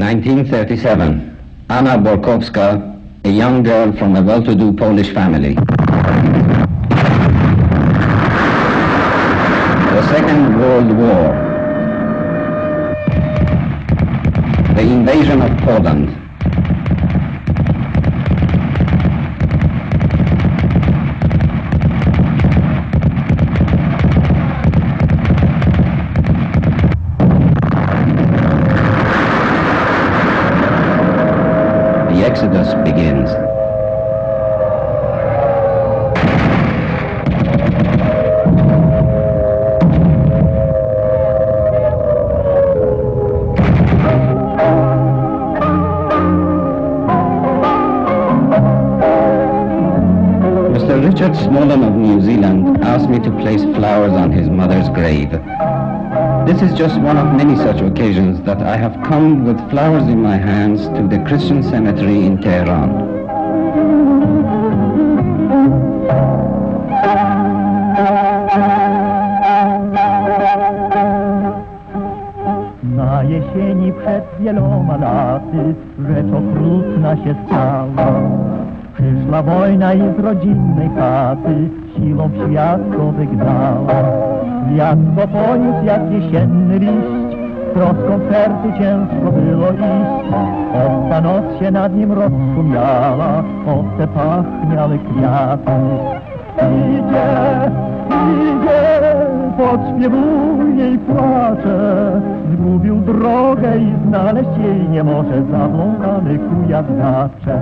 1937, Anna Bórkófská, a young girl from a well-to-do Polish family. The Second World War. The invasion of Poland. The exodus begins. Richard Snowden of New Zealand asked me to place flowers on his mother's grave. This is just one of many such occasions that I have come with flowers in my hands to the Christian cemetery in Tehran. Na jesieni przed wieloma laty rzecz okrutna się stała. Przyszła wojna i z rodzinnej chaty siłą w światło wygnała. Wiatr poniósł jak jesienny liść, troską sercu ciężko było iść. Obca noc się nad nim rozszumiała, obce pachniały kwiaty. Idzie, idzie, podśpiewuje i płacze. Zgubił drogę i znaleźć jej nie może, zabląkany kujaw gacze.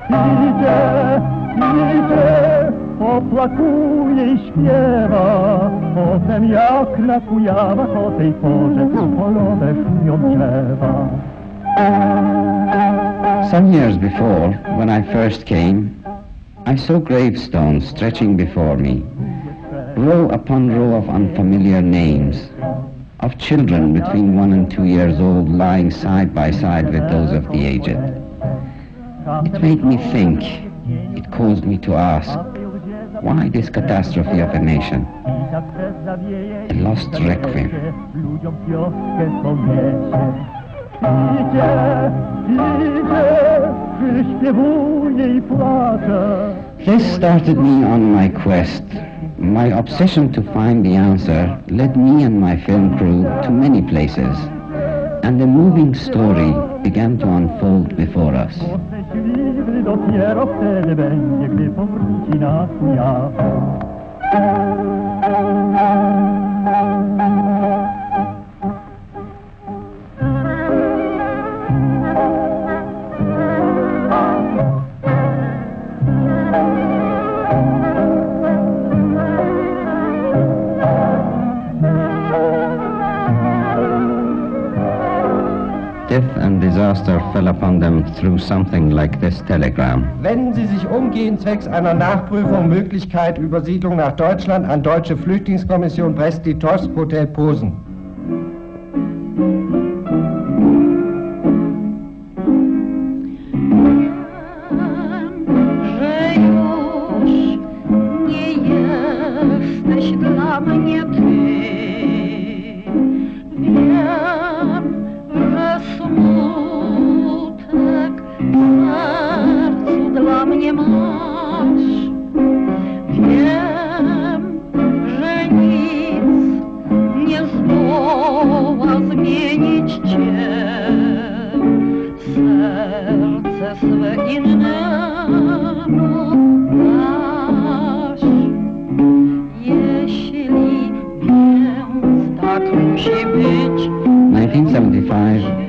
Idzie, idzie, oplakuje i śpiewa, potem jak na kujawach o tej porze polone szumią drzewa. Some years before, when I first came, I saw gravestones stretching before me, row upon row of unfamiliar names, of children between 1 and 2 years old lying side by side with those of the aged. It made me think, it caused me to ask, why this catastrophe of a nation? A Lost Requiem. This started me on my quest. My obsession to find the answer led me and my film crew to many places, and a moving story began to unfold before us. Dopiero wtedy będzie, gdy powróci na Kujaw. Death and disaster fell upon them through something like this telegram. Wenden Sie sich umgehend zwecks einer Nachprüfung Möglichkeit Übersiedlung nach Deutschland an Deutsche Flüchtlingskommission Brest-Litovsk, Hotel Posen.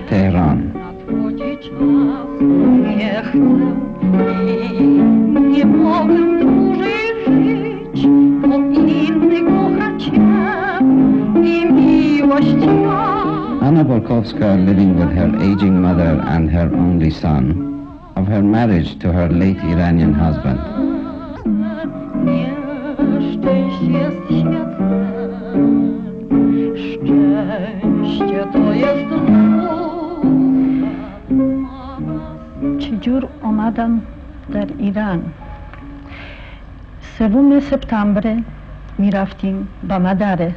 Tehran. Anna Bórkófská, living with her aging mother and her only son, of her marriage to her late Iranian husband. چجور آمدم در ایران؟ 3 سپتامبر می رفتیم با مادر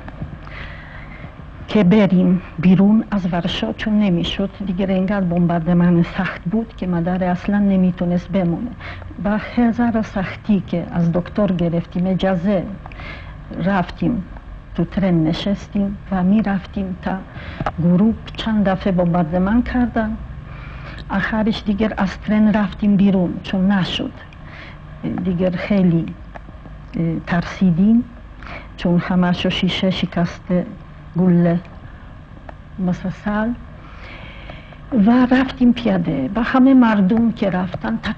که بریم بیرون از ورشا، چون نمیشد دیگر، اینقدر بمباردمان سخت بود که مادر اصلا نمیتونست بمونه. با هزار سختی که از دکتر گرفتیم اجازه، رفتیم تو ترن نشستیم و میرفتیم تا غروب. چند دفعه بمباردمان کردن، آخرش دیگر از ترن رفتیم بیرون چون نشد دیگر. خیلی ترسیدیم چون همشو شیشه شکسته، گله مسلسل. و رفتیم پیاده با همه مردم که رفتن، تا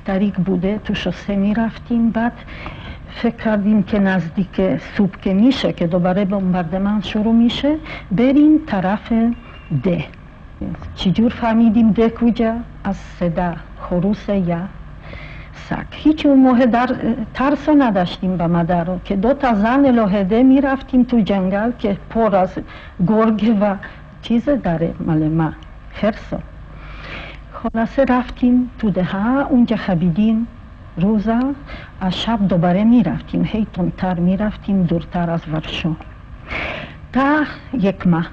تاریک بوده، تو شوسه می رفتیم. بعد فکر کردیم که نزدیک صبح که میشه که دوباره بمباردمان شروع میشه، بریم طرف ده. چجور فهمیدیم ده کجا؟ از صدا خروس یا سگ. هیچ اون موقع در ترس نداشتیم با مادر رو که 2 زن الهده می رفتیم تو جنگل که پر از گرگ و چیز داره مال ما، خرسا. خلاصه رفتیم تو ده ها، اونجا خبیدیم روزا. از شب دوباره می رفتیم، هی تندتر می رفتیم دورتر از ورشو تا 1 ماه.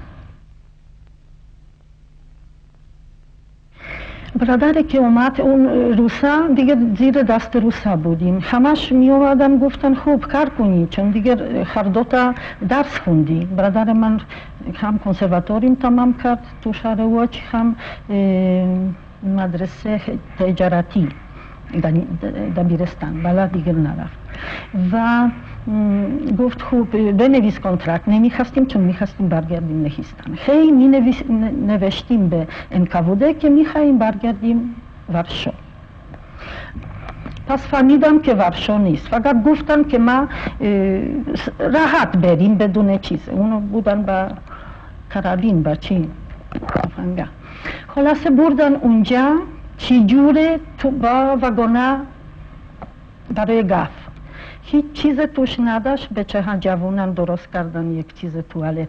برادر که اومد اون روسا، دیگه زیر دست روسا بودیم، همش می اومدن گفتن خوب کار کنی، چون دیگه هر 2 درس خوندی. برادر من هم کنسرواتوریم تمام کرد تو شهر وچ، هم مدرسه تجارتی دبیرستان، بالا دیگر نرفت. و گفت خوب بنویس کنترکت. نمیخواستیم چون میخواستیم برگردیم لهستان. خیلی نوشتیم به انکاوده که میخواییم برگردیم ورشو. پس فهمیدم که ورشو نیست، فقط گفتن که ما راحت بریم بدون چیز. اونو بودن با کرابین با چی فنگا. خلاصه بردن اونجا، چی جوره تو با وگونه برای گاف، هیچ چیز توش نداشت. بچه ها جوانان درست کردن یک چیز توالت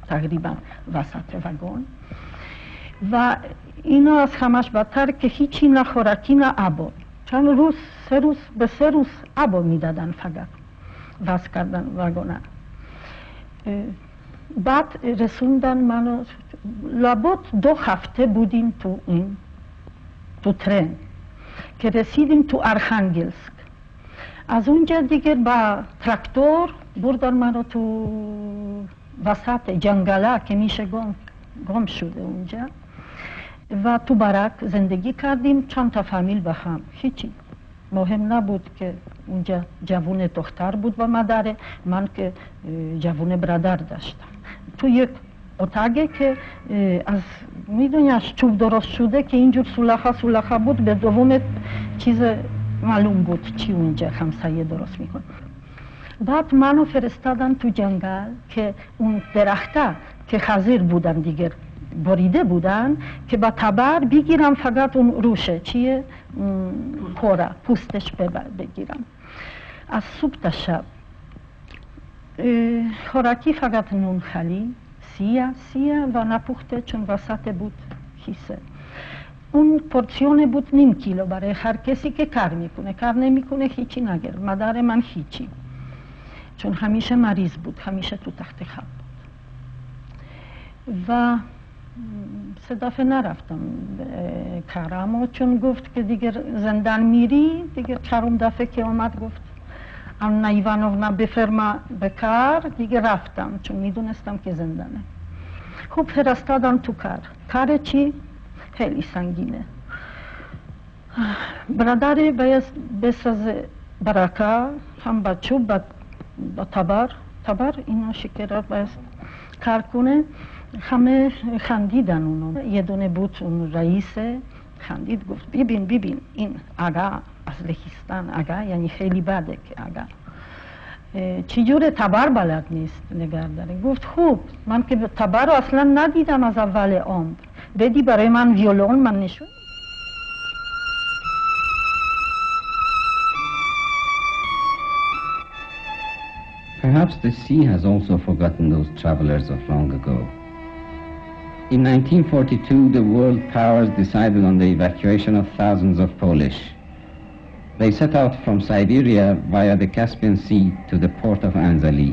تقریبا وسط وگون. و اینا از همش بدتر که هیچی نه خوراکی نه آب. چند روز 3 روز به 3 روز آب میدادن، فقط وز کردن وگونه. بعد رسوندن منو، لابد 2 هفته بودیم تو ترن که رسیدیم تو ارخانگلسک. از اونجا دیگر با تراکتور بردن منو تو وسط جنگلا که میشه گم شده اونجا. و تو باراک زندگی کردیم، چند تا فامیل با هم. هیچی مهم نبود که اونجا جوون دختر بود و مادر من که جوون برادر داشتم. تو یک اتاقی که از میدونی از چوب درست شده که اینجور سولاخا بود، به دوم چیز معلوم بود چی اونجا همسایه درست میکن. بعد منو فرستادن تو جنگل که اون درخته که خزیر بودن دیگر بریده بودن که با تبر بگیرم فقط اون روشه چیه کورا پوستش بگیرم. از صبح تا شب خوراکی فقط نون خالی سیاه و نپخته، چون وسط بود کیسه. اون پورسیون بود 0.5 کیلو برای هر کسی که کار میکنه. کار نمیکنه هیچی نگرد. مادر من هیچی، چون همیشه مریض بود، همیشه تو تخت خواب بود. و 3 دفعه نرفتم کارامو، چون گفت که دیگر زندان میری. دیگر 4 دفعه که اومد گفت آنا ایوانونا بفرما به کار، دیگه رفتم چون میدونستم که زندانه. خوب فرستادم تو کار چی؟ خیلی سنگینه. برادری باید بسازه براکا، هم با چوب با تبر اینا شکرات باید کار کنه. همه خندیدن اونو. یه دونه بود اون رئیسه، خندید گفت ببین این آقا از لهستان، آقا یعنی خیلی بده که آقا چی جور تبر بلد نیست نگار داره. گفت خوب، من که تبر رو اصلا ندیدم از اول عمر، بدی برای من ویولون من نشون. Perhaps the sea has also forgotten those travelers of long ago. In 1942, the world powers decided on the evacuation of thousands of Polish. They set out from Siberia via the Caspian Sea to the port of Anzali.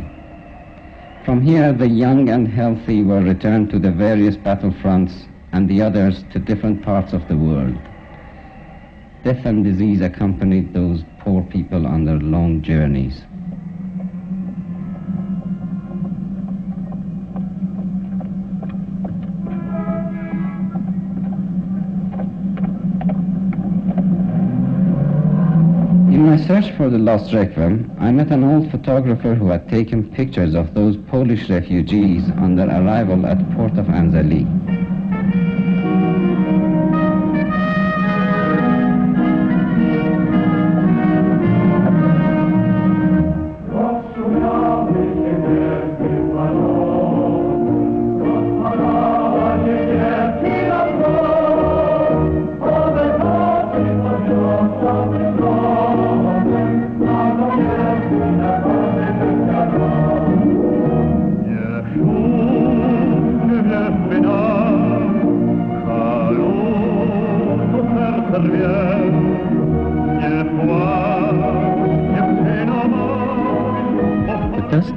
From here, the young and healthy were returned to the various battlefronts and the others to different parts of the world. Death and disease accompanied those poor people on their long journeys. In my search for the Lost Requiem, I met an old photographer who had taken pictures of those Polish refugees on their arrival at port of Anzali.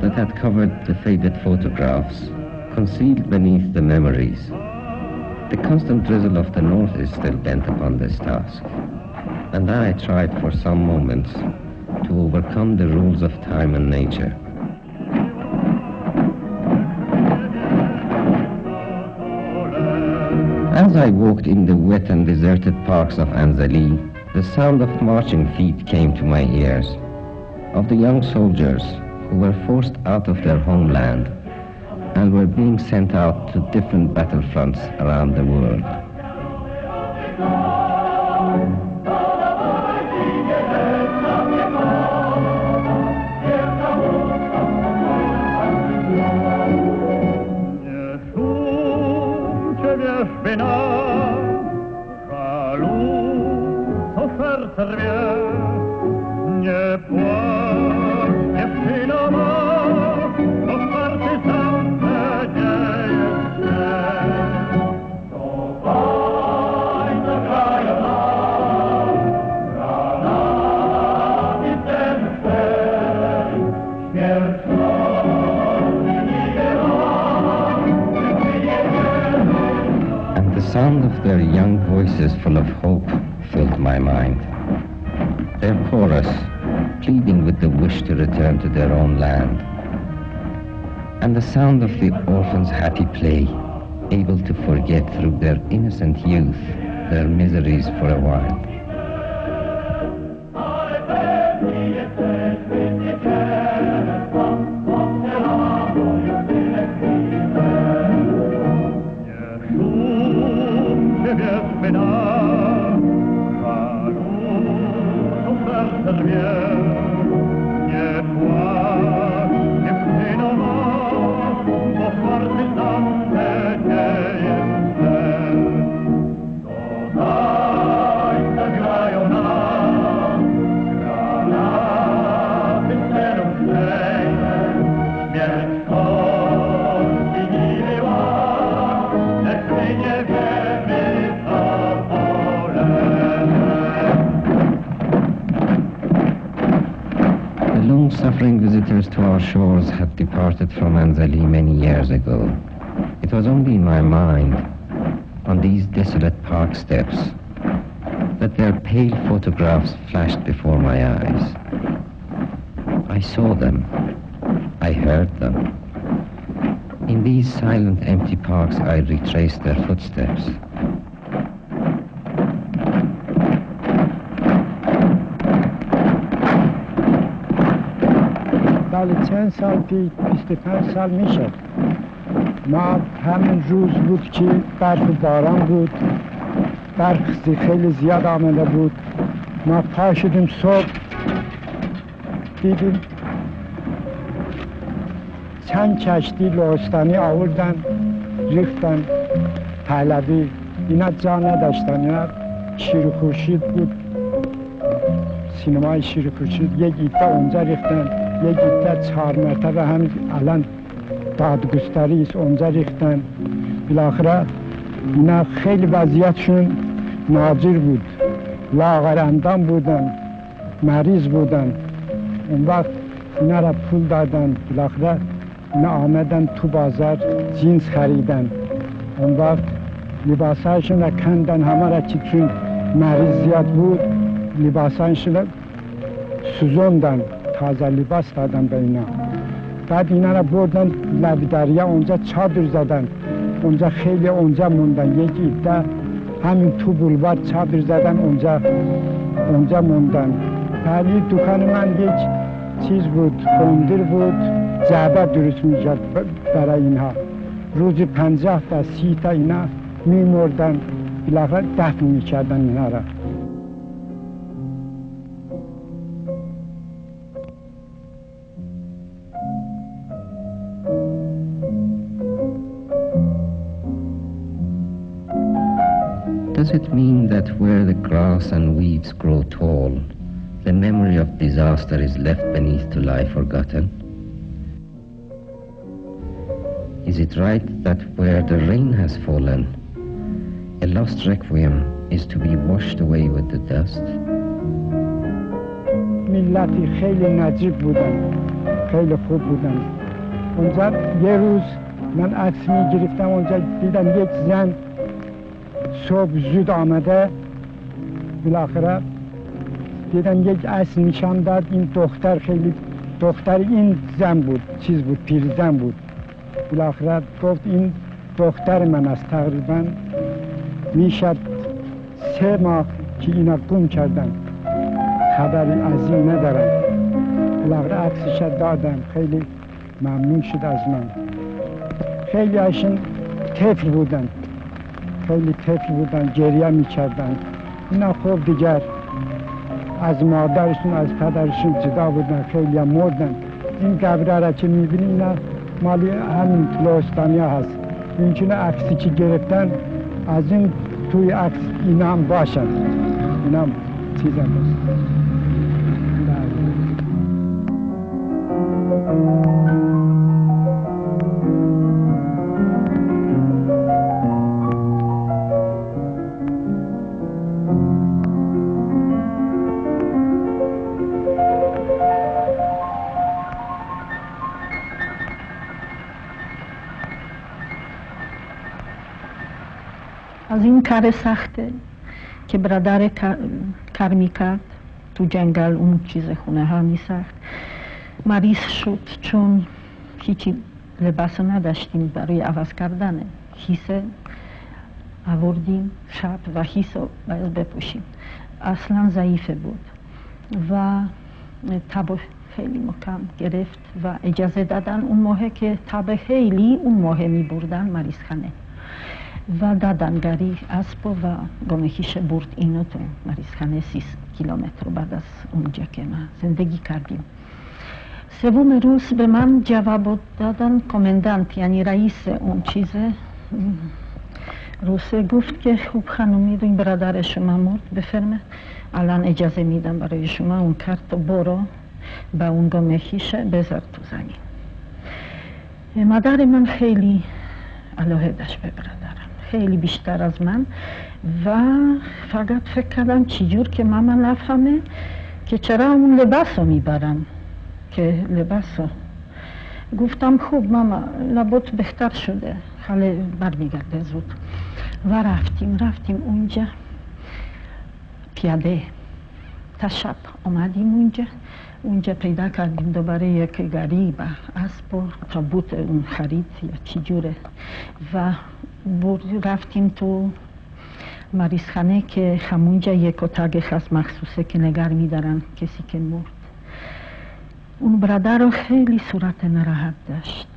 That had covered the faded photographs, concealed beneath the memories. The constant drizzle of the north is still bent upon this task, and I tried for some moments to overcome the rules of time and nature. As I walked in the wet and deserted parks of Anzali, the sound of marching feet came to my ears, of the young soldiers who were forced out of their homeland and were being sent out to different battlefronts around the world. The sound of their young voices full of hope filled my mind. Their chorus, pleading with the wish to return to their own land. And the sound of the orphans' happy play, able to forget through their innocent youth their miseries for a while. Suffering visitors to our shores had departed from Anzali many years ago. It was only in my mind, on these desolate park steps, that their pale photographs flashed before my eyes. I saw them. I heard them. In these silent, empty parks, I retraced their footsteps. بله چند سال پیش 25 سال میشد ما همین روز بود که برف و باران بود برف خیلی زیاد آمده بود ما پا شدیم صبح دیدیم چند کشتی لهستانی آوردن ریختن پهلوی اینا جا نداشتن اینا شیر و خورشید بود سینمای شیر و خورشید یک ایتا اونجا ریختن یک ایتا 4 مرتبه هم الان دادگستری است اونجا ریختن بالاخره اینا خیلی وضعیتشون ناجور بود لاغر اندام بودن مریض بودن اون وقت اینا را پول دادن بالاخره اینا آمدن تو بازار جینس خریدن. اون وقت لباسهایشون را کندن، همه را چون مریض زیاد بود لباسهایشون را سوزوندن، تازه لباس دادن به اینا. بعد اینا را بردن لب دریا، اونجا چادر زدن، اونجا خیلی اونجا موندن. یکی عده همین تو بولوار چادر زدن، اونجا موندن. بعدی دکان من یک چیز بود، بندر بود، جعبه درست میشد برای اینها. روزی 50 تا 30 تا اینا میمردن، بالاخره دفن میکردن اینا را. Does it mean that where the grass and weeds grow tall, the memory of disaster is left beneath to lie forgotten? Is it right that where the rain has fallen, a lost requiem is to be washed away with the dust? ملتی خیلی نجیب بودن، خیلی خوب بودن. اونجا یه روز من عکس میگرفتم، اونجا دیدم یک زن صبح زود آمده، بالاخره دیدم یک عکس نشان داد. این دختر خیلی دختر این زن بود، چیز بود، پیرزن بود. بالاخره گفت این دختر من است. تقریبا میشد 3 ماه که اینا گم کردن، خبری از این ندارم. بالاخره عکسش دادم، خیلی ممنون شد از من. خیلی هاشون طفل بودن، خیلی طفل بودن، گریه میکردن. اینا خوب دیگر از مادرشون از پدرشون جدا بودن، خیلی هم مردن. این قبره را که میبینی اینا مالی همین لوستانی هست. اینچونه عکسی که گرفتن از این توی عکس اینا هم باشن، اینا هم چیز هم باشن. از این کار سخته که برادر کار میکرد تو جنگل، اون چیز خونه ها میساخت، مریض شد. چون هیچی لباس نداشتیم برای عوض کردن، خیسه آوردیم شب و خیسه باید بپوشیم. اصلا ضعیفه بود و تب خیلی محکم گرفت و اجازه دادن اون موقع که تب خیلی اون موقع میبردن مریض خانه و دادن گاری اسب و گمهیش برد اینو تو مریضخانه 30 کیلومتر بعد از اونجا که ما زندگی کردیم. 3 روز به من جواب دادن کماندانت، یعنی رئیس اون چیزه روسه، گفت که خوب خانومی این برادر شما مرد، بفرمه الان اجازه میدم برای شما اون کارت برو با اون گمهیش بذار تو زمین. مادر من خیلی علاقه داشت به برادرم، خیلی بیشتر از من، و فقط فکر کردم چجور که ماما نفهمه که چرا اون لباس رو میبرن، که لباس رو. گفتم خوب ماما لابد بهتر شده، خاله برمیگرده زود. و رفتیم اونجا پیاده تا شب آمدیم اونجا پیدا کردیم دوباره یک گاری با اسب و تابوت اون خرید یا چی جوره و رفتیم تو مریضخانه که همونجا یک اتاق خاص مخصوصه که نگر میدارن کسی که مرد. اون برادر رو خیلی صورت نراحت داشت،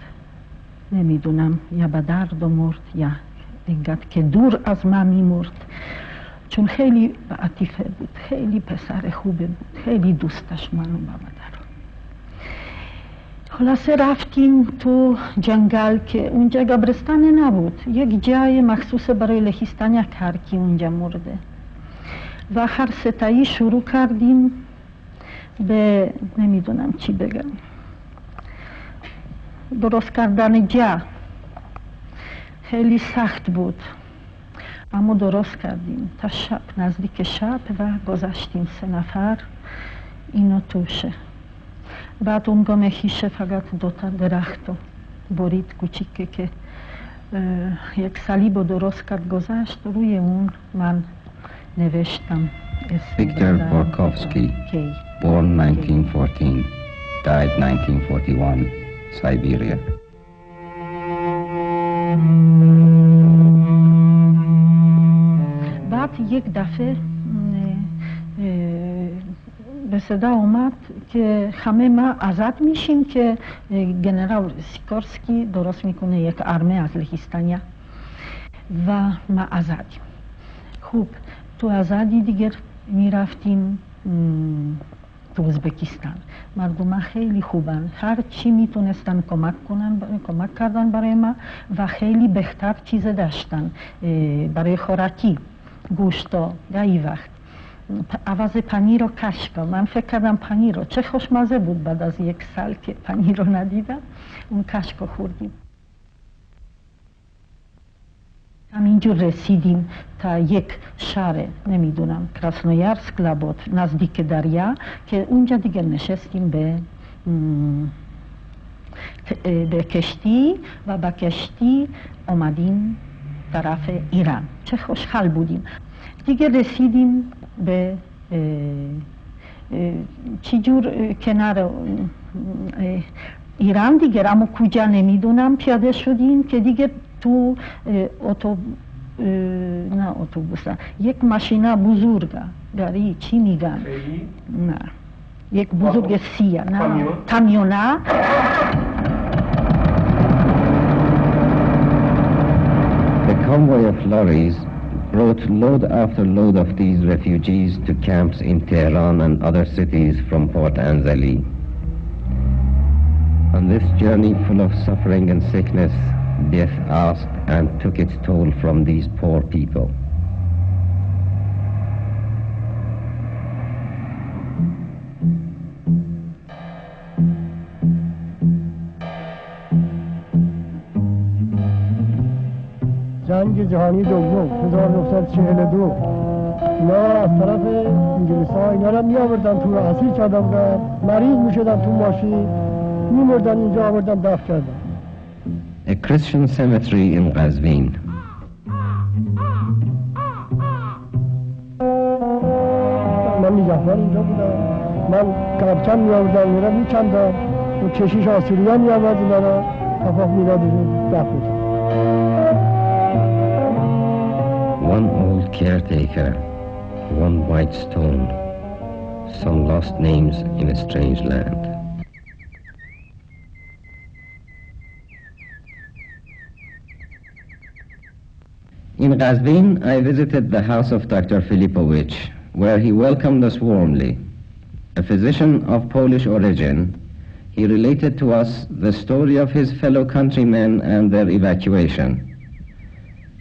نمیدونم یا به درد مرد یا اینقدر که دور از ما میمرد، چون خیلی عاطفه بود، خیلی پسر خوبه بود، خیلی دوست داشت منو برادر. خلاصه رفتیم تو جنگل که اونجا قبرستان نبود، یک جای مخصوص برای لهیستن یک هرکی اونجا مرده و هر ستایی شروع کردیم به نمیدونم چی بگم، درست کردن جا. خیلی سخت بود اما درست کردیم تا شب، نزدیک شب و گذاشتیم 3 نفر اینو توشه. بعد اون گمهیشه فقط 2 تا درخت برید کوچیکه که یک صلیب رو درست کرد گذاشت، روی اون من نوشتم Victor Bورکوفسکی, born 1914, died 1941, Siberia. بعد یک دفعه به صدا اومد که همه ما آزاد میشیم که جنرال سیکورسکی درست میکنه یک آرمه از لهستانیا و ما آزادیم. خوب تو آزادی دیگر میرفتیم تو ازبکستان. مردم خیلی خوبن، هر چی میتونستن کمک کردن برای ما و خیلی بهتر چیز داشتن برای خوراکی، گوشتا. گاهی وقت عوض پنیر و کشکا، من فکر کردم پنیر رو چه خوشمزه بود بعد از یک سال که پنیر رو ندیدم، اون کشکا خوردیم. همینجور رسیدیم تا یک شهر نمیدونم کراسنویارسک لابد نزدیک دریا که اونجا دیگه نشستیم به کشتی و با کشتی اومدیم طرف ایران. چه خوشحال بودیم. دیگه رسیدیم به چی جور کنار ایران دیگه، اما کجا نمیدونم پیاده شدیم که دیگه تو اتوبوس یک ماشینا بزرگه گاری چی میگن؟ نه یک بزرگ سیاه، نه کامیونه. The convoy of lorries brought load after load of these refugees to camps in Tehran and other cities from Port Anzali. On this journey full of suffering and sickness, death asked and took its toll from these poor people. جنگ جهانی دوم 1942 اینا از طرف انگلیس‌ها اینا رو می‌آوردن تو اسیر کرده بودن، مریض می‌شدن تو ماشین می‌مردن، اینجا آوردن دفن کردن. A Christian cemetery in Qazvin. من نگهبان اینجا بودم، من کبکم می‌آوردم اینا می‌کندم، و کشیش آسوریان می‌آورد اینا رو کفاف می‌داد دفن. One old caretaker, one white stone, some lost names in a strange land. In Qazvin, I visited the house of Dr. Filipovich, where he welcomed us warmly. A physician of Polish origin, he related to us the story of his fellow countrymen and their evacuation.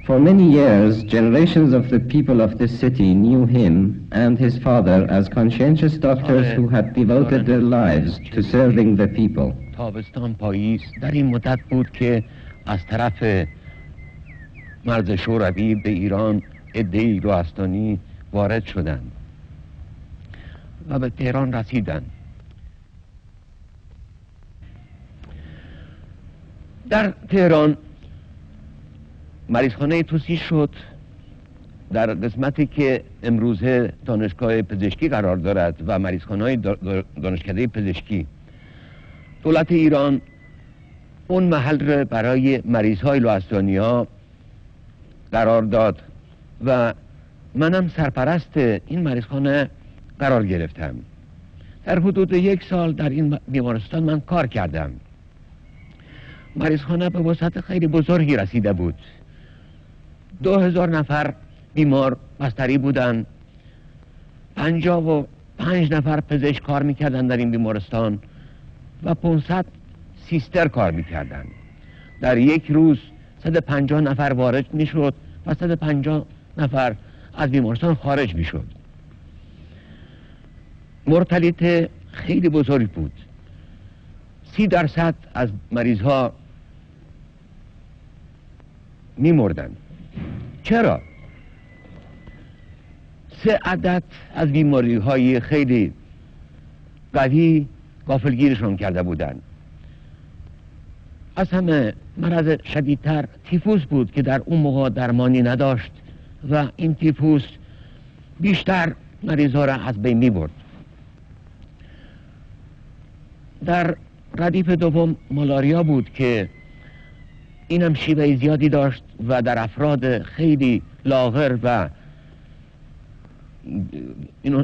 For many years, generations of the people of this city knew him and his father as conscientious doctors who had devoted their lives to serving the people. تابستان پاییز در این مدت بود که از طرف مرز شوروی به ایران عده‌ای لهستانی وارد شدند و به تهران رسیدند. در تهران مریضخانه توسیع شد در قسمتی که امروزه دانشگاه پزشکی قرار دارد و مریضخانه‌های دانشکده پزشکی. دولت ایران اون محل را برای مریضهای لهستانی‌ها قرار داد و منم سرپرست این مریضخانه قرار گرفتم. در حدود 1 سال در این بیمارستان من کار کردم. مریضخانه به وسعت خیلی بزرگی رسیده بود. 2000 نفر بیمار بستری بودن، 55 نفر پزشک کار میکردن در این بیمارستان و 500 سیستر کار میکردن. در یک روز 150 نفر وارد میشد و 150 نفر از بیمارستان خارج میشد. مرتلیت خیلی بزرگ بود. 30% از مریض ها میمردن. چرا؟ 3 عدد از بیماری های خیلی قوی غافلگیرشون کرده بودند. از همه مرض شدیدتر تیفوس بود که در اون موقع درمانی نداشت و این تیفوس بیشتر مریضا را از بین می برد. در ردیف دوم مالاریا بود که اینم شیوه زیادی داشت و در افراد خیلی لاغر و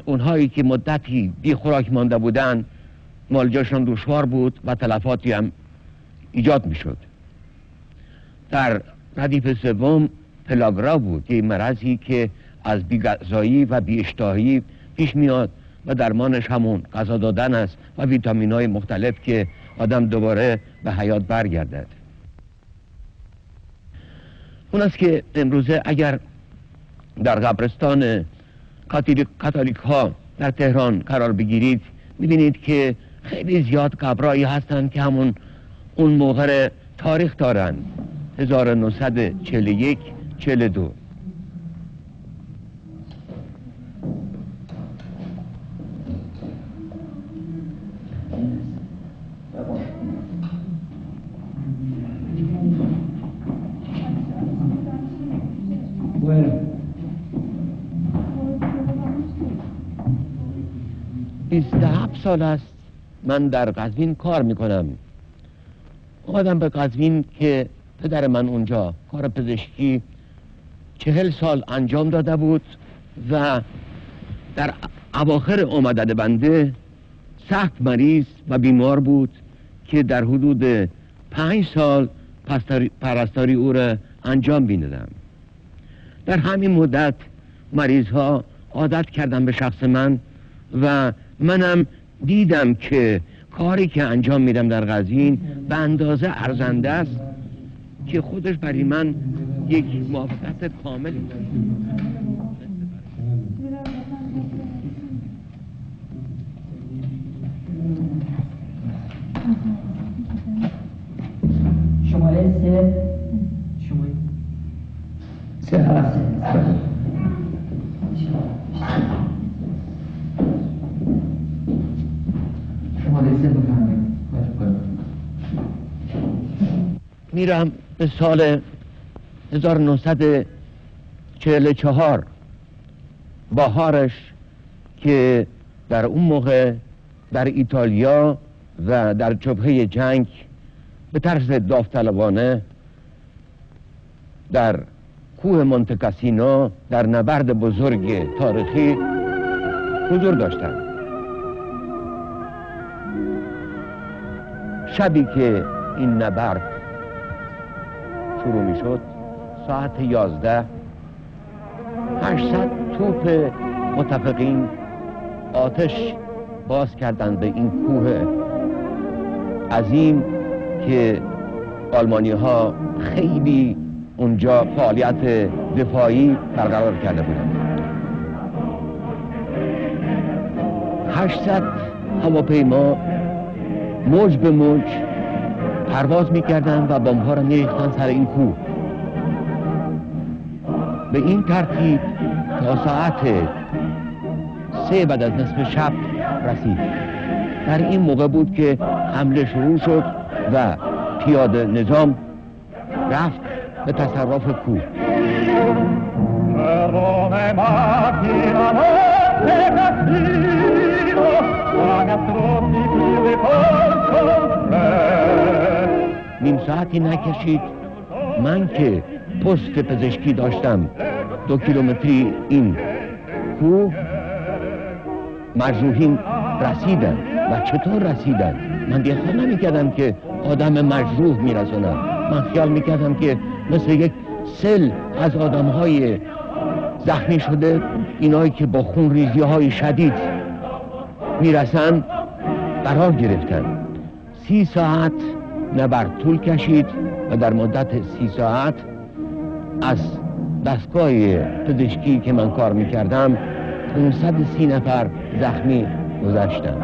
اونهایی که مدتی بی خوراک مانده بودن معالجهشان دشوار بود و تلفاتی هم ایجاد می شد. در ردیف سوم پلاگرا بود که مرضی که از بی‌غذایی و بی‌اشتهایی پیش میاد و درمانش همون غذا دادن است و ویتامین های مختلف که آدم دوباره به حیات برگردد. اون است که امروزه اگر در قبرستان کاتولیک ها در تهران قرار بگیرید میبینید که خیلی زیاد قبرایی هستند که همون اون موقع تاریخ دارن 1941 42. بیست سال است من در قزوین کار میکنم. آدم به قزوین که پدر من اونجا کار پزشکی 40 سال انجام داده بود و در اواخر آمدن بنده سخت مریض و بیمار بود که در حدود 5 سال پرستاری او را انجام میدادم. در همین مدت مریض ها عادت کردن به شخص من و منم دیدم که کاری که انجام میدم در قزوین به اندازه ارزنده است که خودش برای من یک موافقت کامل است. شماره 3 میرم به سال 1944 بهارش که در اون موقع در ایتالیا و در جبهه جنگ به طرز داوطلبانه در کوه مونتکاسینو در نبرد بزرگ تاریخی حضور داشتم. شبی که این نبرد شروع می شد ساعت 11 800 توپ متفقین آتش باز کردن به این کوه عظیم که آلمانی ها خیلی اونجا فعالیت دفاعی برقرار کرده بودند. 800 هواپیما موج به موج پرواز میکردن و بمب‌ها را میریختن سر این کوه. به این ترتیب تا ساعت 3 بعد از نصف شب رسید. در این موقع بود که حمله شروع شد و پیاده نظام رفت به تصرف کوه. نیم ساعتی نکشید من که پست پزشکی داشتم 2 کیلومتری این کوه مجروحین رسیدن. و چطور رسیدن؟ من دیگه خیال نمی‌کردم که آدم مجروح میرسونن. من خیال میکردم که مثل یک سل از آدم‌های زخمی شده، اینایی که با خون ریزی های شدید میرسن قرار گرفتن. 30 ساعت نبرد طول کشید و در مدت 30 ساعت از دستگاه پزشکی که من کار میکردم 530 نفر زخمی گذشتن.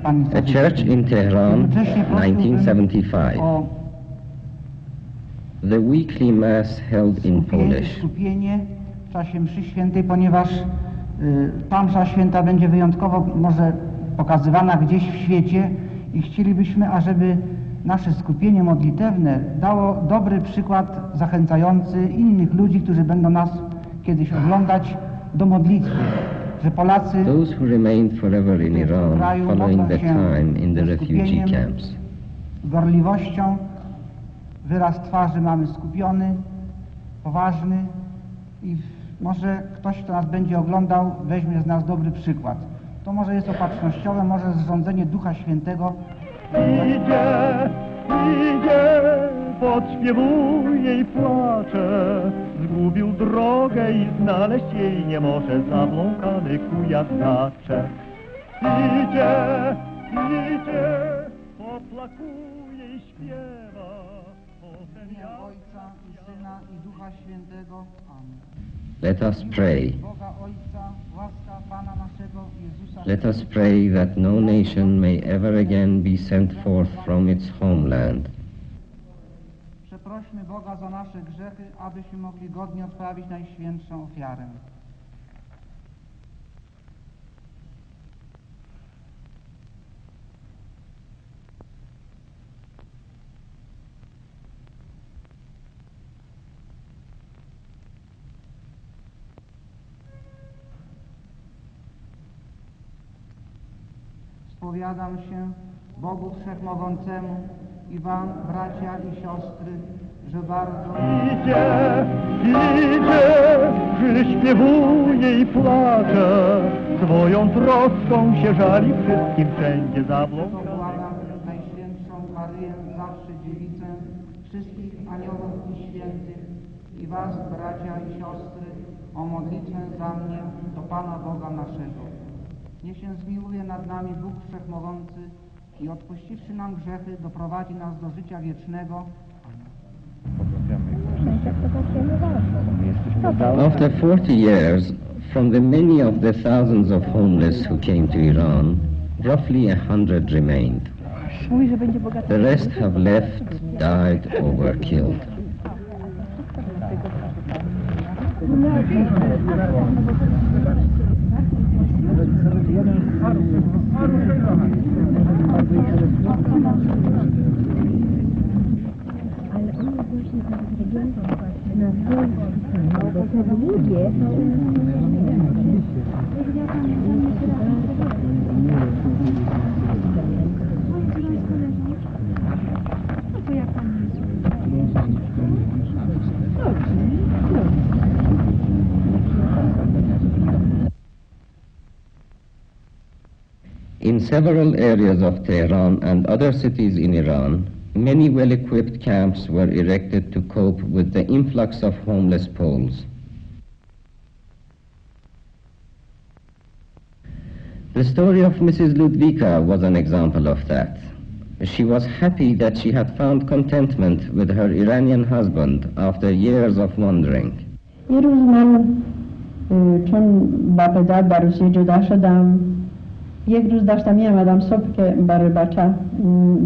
A church in Tehran, 1975. The weekly mass held in Polish. Skupienie w czasie mszy świętej, ponieważ ta msza święta będzie wyjątkowo może pokazywana gdzieś w świecie i chcielibyśmy, ażeby nasze skupienie modlitewne dało dobry przykład zachęcający innych ludzi, którzy będą nas kiedyś oglądać, do modlitwy. Że Polacy Those who remained forever in Iran following the time in the refugee camps. Gorliwością, wyraz twarzy mamy skupiony, poważny i może ktoś, kto nas będzie oglądał, weźmie z nas dobry przykład. To może jest opatrznościowe, może zrządzenie Ducha Świętego. Idzie, podśpiewuje i płacze, zgubił drogę i znaleźć jej nie może, zabłąkany kujak znacze. Idzie, poplakuje i śpiewa. W imię Ojca i Syna i Ducha Świętego. Amen. Let us pray. Boga Ojca, łaska Pana naszego Jezusa. Let us pray that no nation may ever again be sent forth from its homeland. Przeprośmy Boga za nasze grzechy, abyśmy mogli godnie odprawić najświętszą ofiarę. Spowiadam się Bogu Wszechmogącemu i wam, bracia i siostry, że bardzo... Idzie, przyśpiewuje i płacze, swoją troską się żali wszystkim wszędzie zablokał. Błagam Najświętszą Maryję, zawsze Dziewicę, wszystkich aniołów i świętych i was, bracia i siostry, o modlitwę za mnie do Pana Boga naszego. Niech się zmiłuje nad nami Bóg Wszechmogący i odpuściwszy nam grzechy, doprowadzi nas do życia wiecznego. After 40 years, from the many of the thousands of homeless who came to Iran, roughly 100 remained. The rest have left, died, or were killed. In several areas of Tehran and other cities in Iran, many well-equipped camps were erected to cope with the influx of homeless Poles. The story of Mrs. Ludwika was an example of that. She was happy that she had found contentment with her Iranian husband after years of wandering. یک روز داشتم می آمدم صبح که برای بچه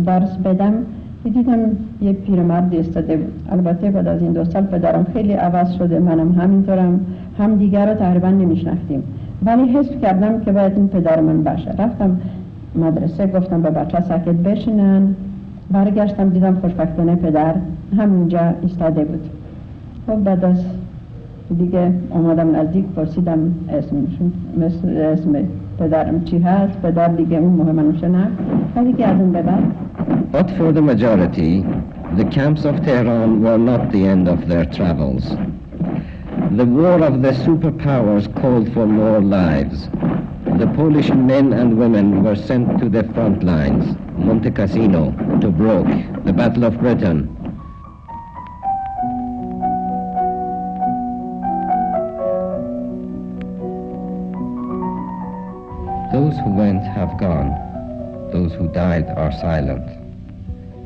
درس بدم دیدم یک پیرمرد ایستاده بود. البته بعد از این 2 سال پدرم خیلی عوض شده، منم همینطورم، هم دیگر رو تقریبا نمیشناختیم، ولی حس کردم که باید این پدر من باشه. رفتم مدرسه، گفتم به بچه ساکت بشینن، برگشتم دیدم خوشبختانه پدر همینجا ایستاده بود. خب بعد از دیگه اومدم نزدیک، پرسیدم اسم پدرم چی هست، پدر دیگه اون مهمنوشه نه، ولی که از اون به بعد. But for the majority, the camps of Tehran were not the end of their travels. The war of the superpowers called for more lives. The Polish men and women were sent to the front lines, Monte Cassino, Tobruk, the Battle of Britain. Those who went have gone. Those who died are silent.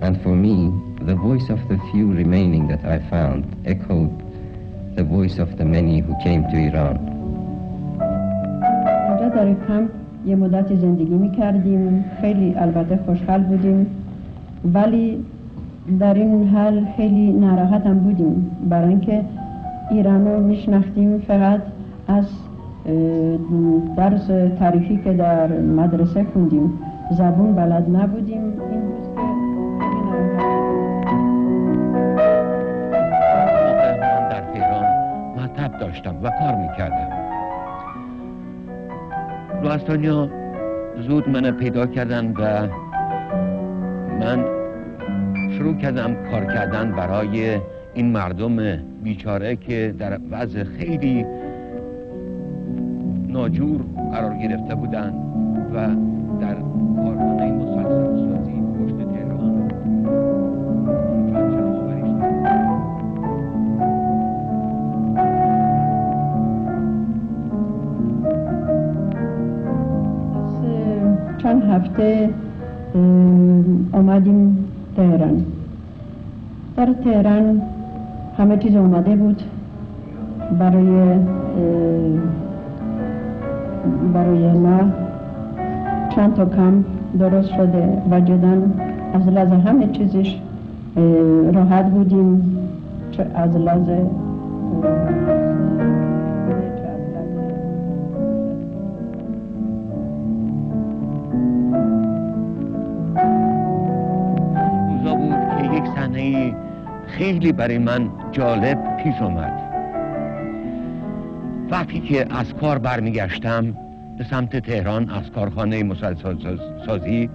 And for me, the voice of the few remaining that I found echoed the voice of the many who came to Iran. اینجا در کمپ یه مدتی زندگی میکردیم، خیلی البته خوشحال بودیم، ولی در این حال خیلی ناراحت هم بودیم، برای اینکه ایران رو میشناختیم فقط از درس تاریخی که در مدرسه خوندیم، زبون بلد نبودیم. این بود که من در تهران مطب داشتم و کار میکردم. لوستانیا زود من پیدا کردن و من شروع کردم کار کردن برای این مردم بیچاره که در وضع خیلی ناجور قرار گرفته بودند و در کارخانه مسلسل سازی پشت تهران چند هفته آمدیم تهران. در تهران همه چیز اومده بود برای ما. چند تا کمپ درست شده و جدن از لحاظ همه چیزش راحت بودیم، چه از لحاظ روزا بود که یک صحنه خیلی برای من جالب پیش اومد. وقتی که از کار برمیگشتم به سمت تهران از کارخانه مسلسل سازی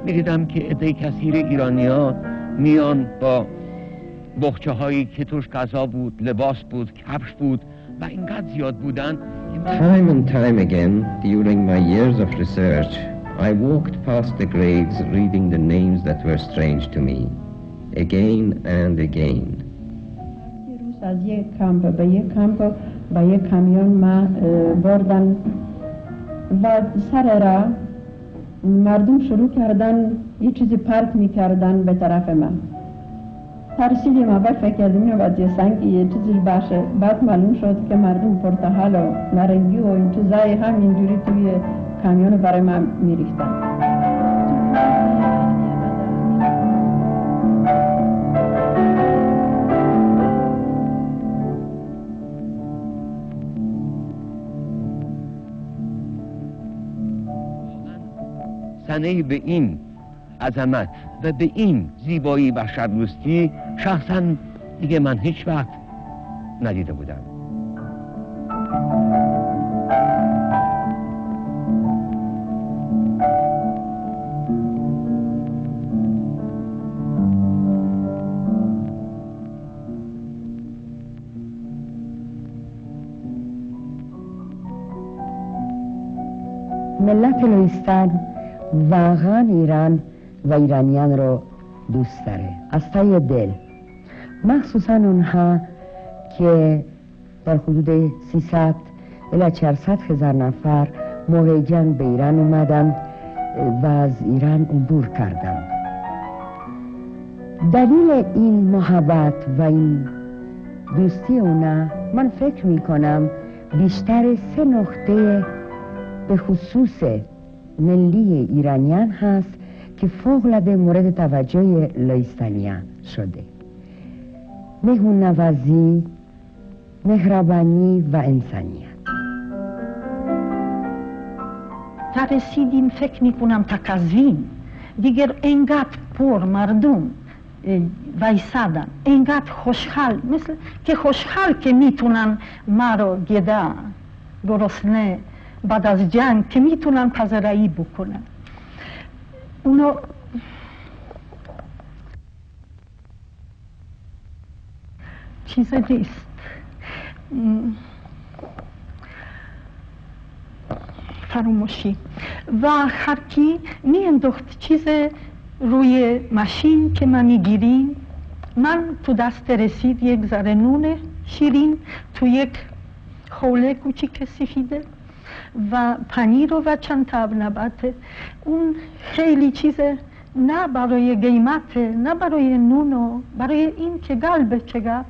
میدیدم که عده کثیر ایرانی‌ها میان با بخچه هایی که توش غذا بود، لباس بود، کفش بود و اینقدر زیاد بودن. Time and time again, during my years of research, I walked past the graves reading the names that were strange to me, again and again. از یک کمپ به یک کمپ با یک کامیون ما بردن و سر راه مردم شروع کردن یه چیزی پرت میکردن به طرف من. ترسیدیم، اول فکر کردیم اینو باید یه سنگی یه چیزی باشه. بعد معلوم شد که مردم پرتقال و نارنگی و این چیزای همینجوری توی کامیون برای من میریختن. صحنه به این عظمت و به این زیبایی و شرمستی شخصا دیگه من هیچ وقت ندیده بودم. ملت نویسنده واقعا ایران و ایرانیان رو دوست داره از ته دل، مخصوصا اونها که در حدود 300 الی 400 هزار نفر موقع جنگ به ایران اومدن و از ایران عبور کردن. دلیل این محبت و این دوستی اونا من فکر میکنم بیشتر 3 نقطه به خصوص ملی ایرانیان هست که فوق‌العاده مورد توجه لوستانیا شده: مهمون نوازی، مهربانی و انسانیت. تا رسیدیم فکر میکنم تا قزوین دیگر انقدر پر مردم وایسادن، انقدر خوشحال، مثل که خوشحال که میتونن ما رو گده گرسنه بعد از جنگ که میتونن پذیرایی بکنن. اونا چیز نیست. فراموشی و هر کی می انداخت چیز روی ماشین که ما میگیریم. من تو دست رسید یک ذره نون شیرین تو یک خوله کوچیک سفیده و پنیر و چند تا نبات. اون خیلی چیزه، نه برای قیمت، نه برای نون، برای این که قلب چقدر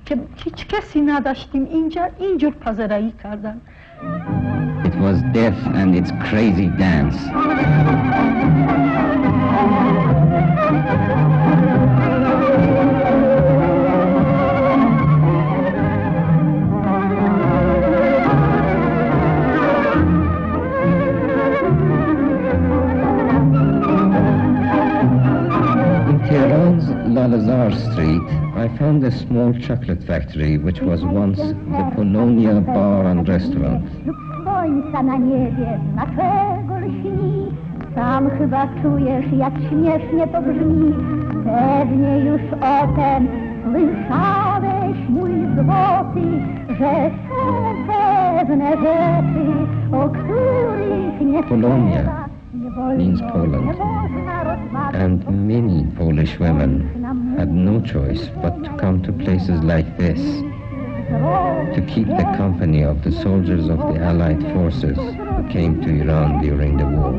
که هیچ کسی نداشتیم اینجا اینجور پذیرایی کردن. It was death and its crazy dance. Lazar Street, I found a small chocolate factory which was once the Polonia bar and restaurant. Słońca na niebie, dlaczego lśni? Sam chyba czujesz, jak śmiesznie to brzmi. Pewnie już o tem słyszałeś, mój złoty, że są pewne rzeczy, o których nie Polonia means Poland, and many Polish women had no choice but to come to places like this to keep the company of the soldiers of the Allied forces who came to Iran during the war.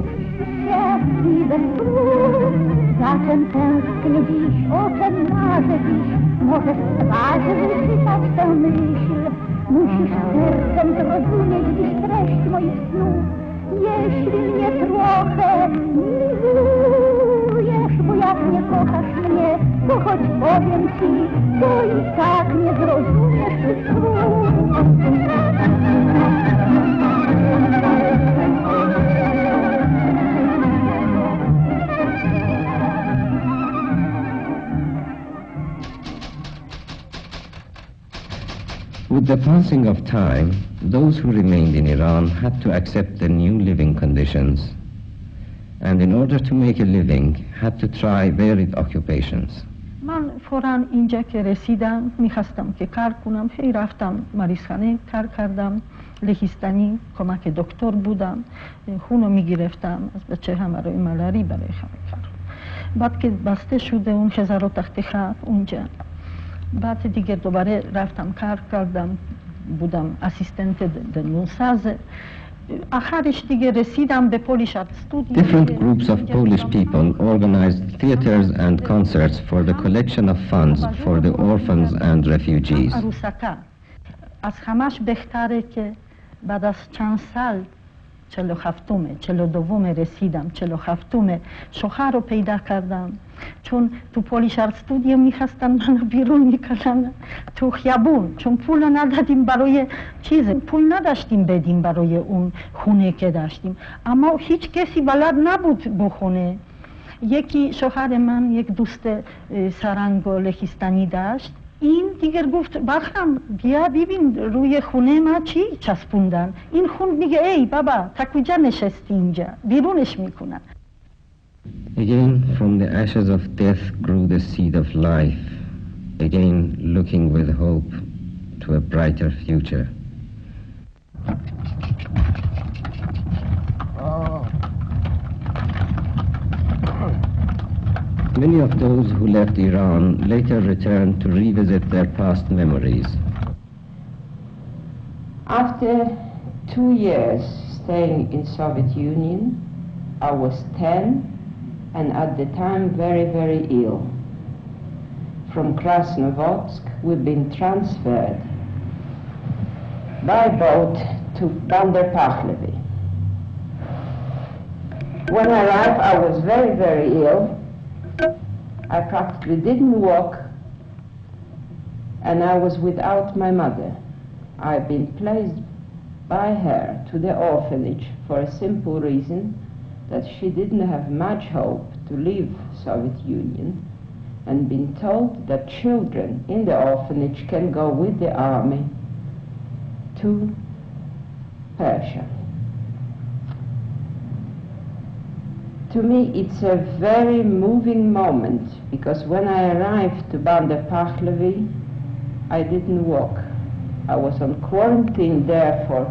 Musisz sercem zrozumieć dziś treść moich snów. Jeśli mnie trochę miłujesz, bo jak nie kochasz mnie, to choć powiem ci, to i tak nie zrozumiesz tych słów. With the passing of time, those who remained in Iran had to accept the new living conditions, and in order to make a living, had to try varied occupations. من فوراً اینجا که رسیدم میخواستم که کار کنم. هی رفتم مریضخانه کار کردم، لهستانی کمک دکتر بودم، خونو میگرفتم از بچه هم برای ملاری برای همه کار. بعد که بسته شده اون هزار و تخت خواب اونجا، بعد دیگه دوباره رفتم کار کردم، بودم اسیستنت دنیوساز. آخرش دیگه رسیدم به پولیش آرت استودیو. Different groups of Polish people organized theaters and concerts for the collection of funds for the orphans and refugees. عروسکا از همش بهتره که بعد از چند سال 42 رسیدم، 47 شوهر رو پیدا کردم، چون تو پولیش آرت استودیو میخواستن منو بیرون میکردن تو خیابون، چون پول ندادیم برای پول نداشتیم بدیم برای اون خونه که داشتیم، اما هیچ کسی بلد نبود بخونه. یکی شوهر من یک دوست سرنگ و لهستانی داشت، این دیگر گفت بخم بیا ببین روی خونه ما چی چسبوندن. این خون میگه ای بابا تا کجا نشستی اینجا، بیرونش میکنن. Again, from the ashes of death grew the seed of life, again looking with hope to a brighter future. Many of those who left Iran later returned to revisit their past memories. After 2 years staying in Soviet Union, I was 10 and at the time very, very ill. From Krasnovodsk, we've been transferred by boat to Bandar Pahlavi. When I arrived, I was very, very ill. I practically didn't walk, and I was without my mother. I've been placed by her to the orphanage for a simple reason that she didn't have much hope to leave Soviet Union, and been told that children in the orphanage can go with the army to Persia. To me, it's a very moving moment, because when I arrived to Bandar Pahlavi, I didn't walk. I was on quarantine there for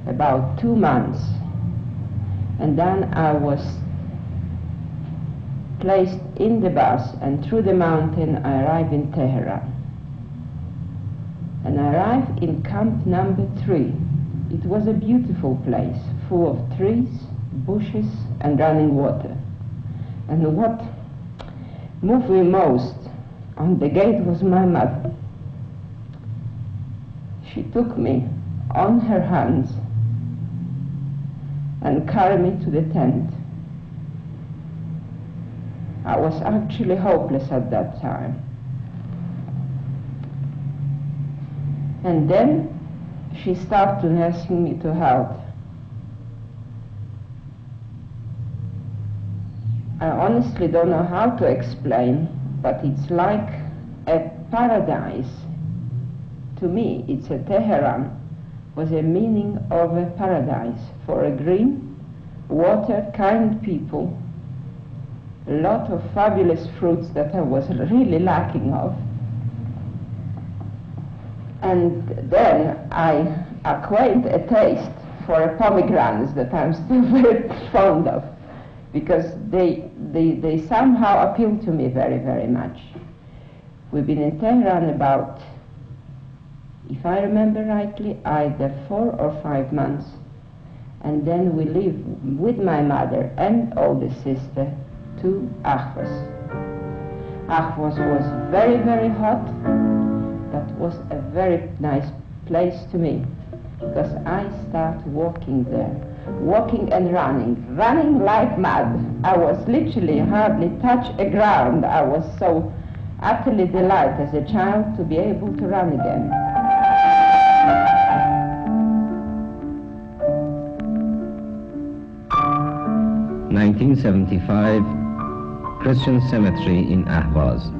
about 2 months, and then I was placed in the bus, and through the mountain I arrived in Tehran. And I arrived in camp number 3. It was a beautiful place, full of trees, bushes and running water. And what moved me most on the gate was my mother. She took me on her hands and carry me to the tent. I was actually hopeless at that time. And then she started nursing me to health. I honestly don't know how to explain, but it's like a paradise. To me, it's a Tehran was a meaning of a paradise for a green, water, kind people, a lot of fabulous fruits that I was really lacking of. And then I acquired a taste for pomegranates that I'm still very fond of, because they somehow appeal to me very, very much. We've been in Tehran about, if I remember rightly, either 4 or 5 months, and then we lived with my mother and older sister to Ahvaz. Ahvaz was very, very hot. That was a very nice place to me, because I started walking there, walking and running like mad. I was literally hardly touch a ground. I was so utterly delighted as a child to be able to run again. (1975) Christian Cemetery in Ahvaz.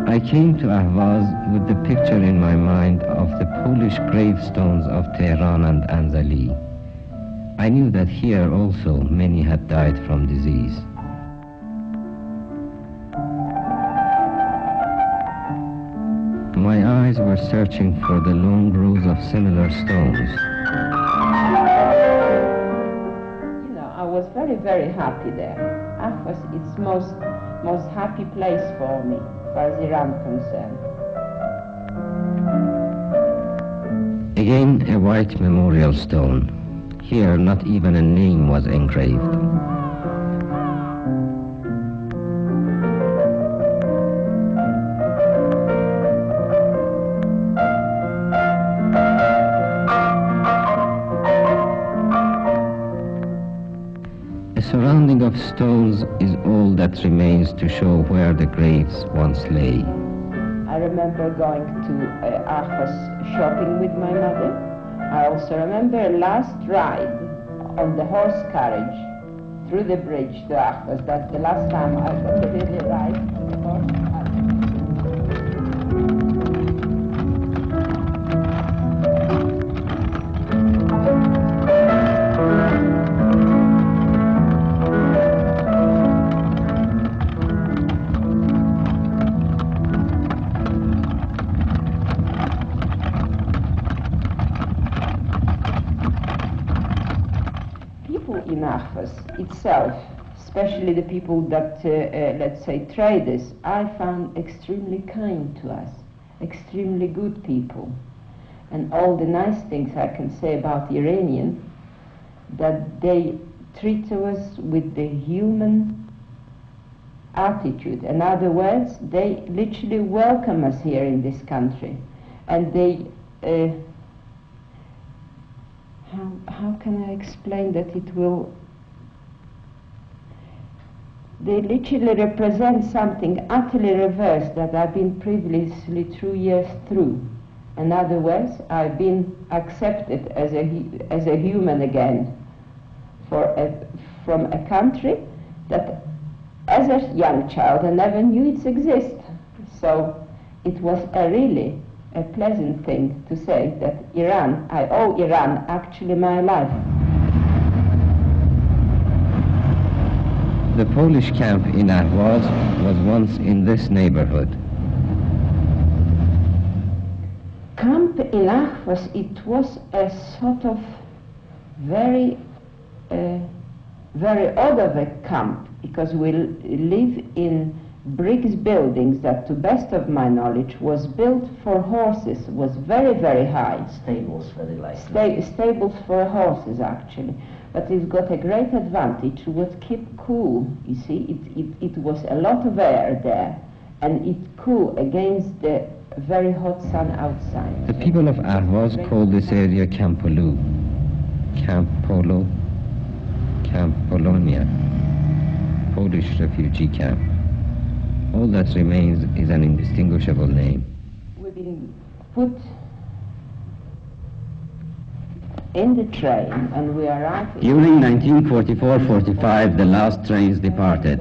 I came to Ahvaz with the picture in my mind of the Polish gravestones of Tehran and Anzali. I knew that here also many had died from disease. My eyes were searching for the long rows of similar stones. You know, I was very, very happy there. Ahvaz, it's most happy place for me, as far as Iran concerned. Again, a white memorial stone. Here, not even a name was engraved. A surrounding of stones is all that remains to show where the graves once lay. I remember going to Ahvaz shopping with my mother. I also remember a last ride on the horse carriage through the bridge to Ahvaz. That's the last time I got to really ride on the horse carriage. In Ahvaz itself, especially the people that, let's say, traders, I found extremely kind to us, extremely good people. And all the nice things I can say about Iranian, that they treat us with the human attitude. In other words, they literally welcome us here in this country. And they, how can I explain that it will... They literally represent something utterly reversed that I've been previously 2 years through. In other words, I've been accepted as a human again from a country that as a young child I never knew its exist. So it was really a pleasant thing to say that Iran, I owe Iran actually my life. The Polish camp in Ahvaz was once in this neighborhood. Camp in Ahvaz, it was a sort of very odd of a camp, because we live in bricks buildings that, to best of my knowledge, was built for horses, was very, very high. Stables, very likely. Stables for horses, actually. But it's got a great advantage. It would keep cool, you see. It was a lot of air there, and it cool against the very hot sun outside. The people of Ahvaz call this area Campolu, Campolo, Camp Polonia, Polish refugee camp. All that remains is an indistinguishable name. We've been put in the train and we arrived... During 1944-45, the last trains departed,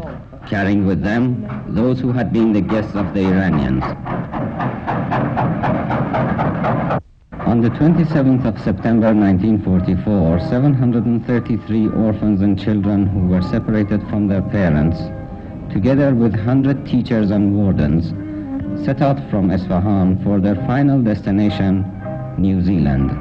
carrying with them those who had been the guests of the Iranians. On the 27th of September 1944, 733 orphans and children who were separated from their parents, together with 100 teachers and wardens, set out from Isfahan for their final destination, New Zealand.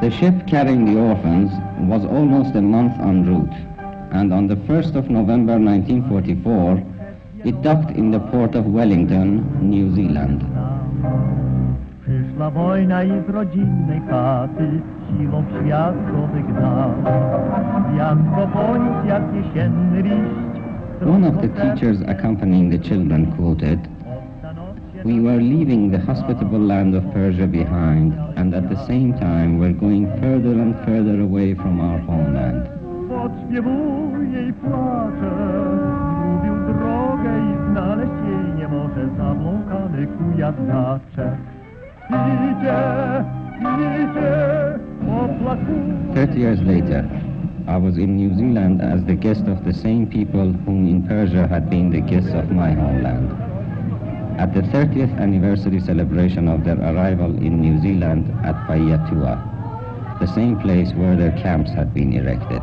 The ship carrying the orphans was almost a month en route, and on the 1st of November 1944, it docked in the port of Wellington, New Zealand. Przyszła wojna i z rodzinnej chaty siłą świat go wygnał. Wiatr ponieść jak jesienny liść. One of the teachers accompanying the children quoted, "We were leaving the hospitable land of Persia behind, and at the same time we're going further and further away from our homeland." Odśpiewuje i płacze, zgubił drogę i znaleźć jej nie może, zabłąkany kujat zacze. Idzie, po placu. 30 years later, I was in New Zealand as the guest of the same people whom in Persia had been the guests of my homeland. At the 30th anniversary celebration of their arrival in New Zealand at Payatua, the same place where their camps had been erected.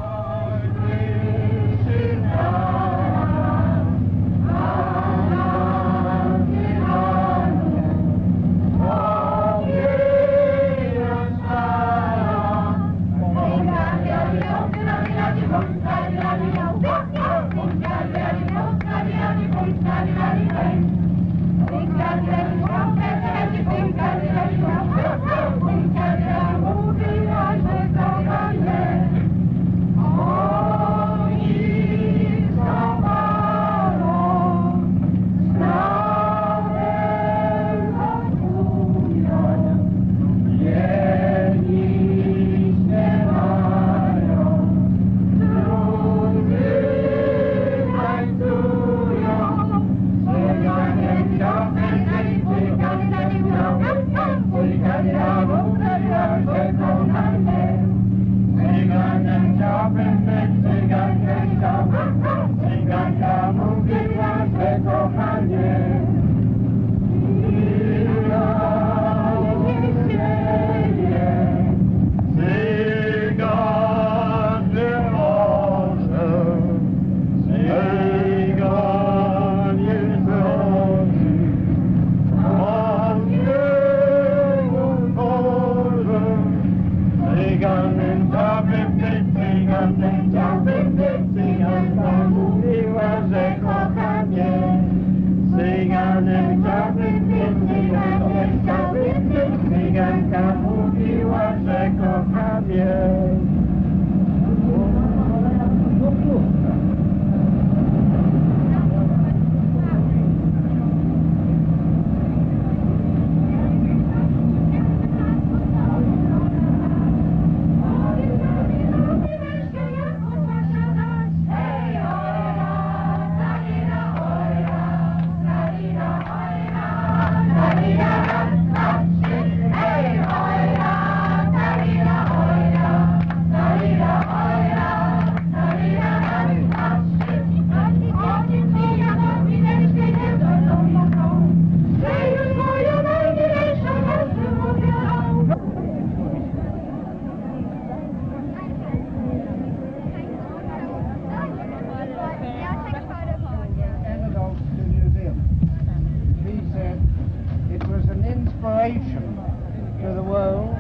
To the world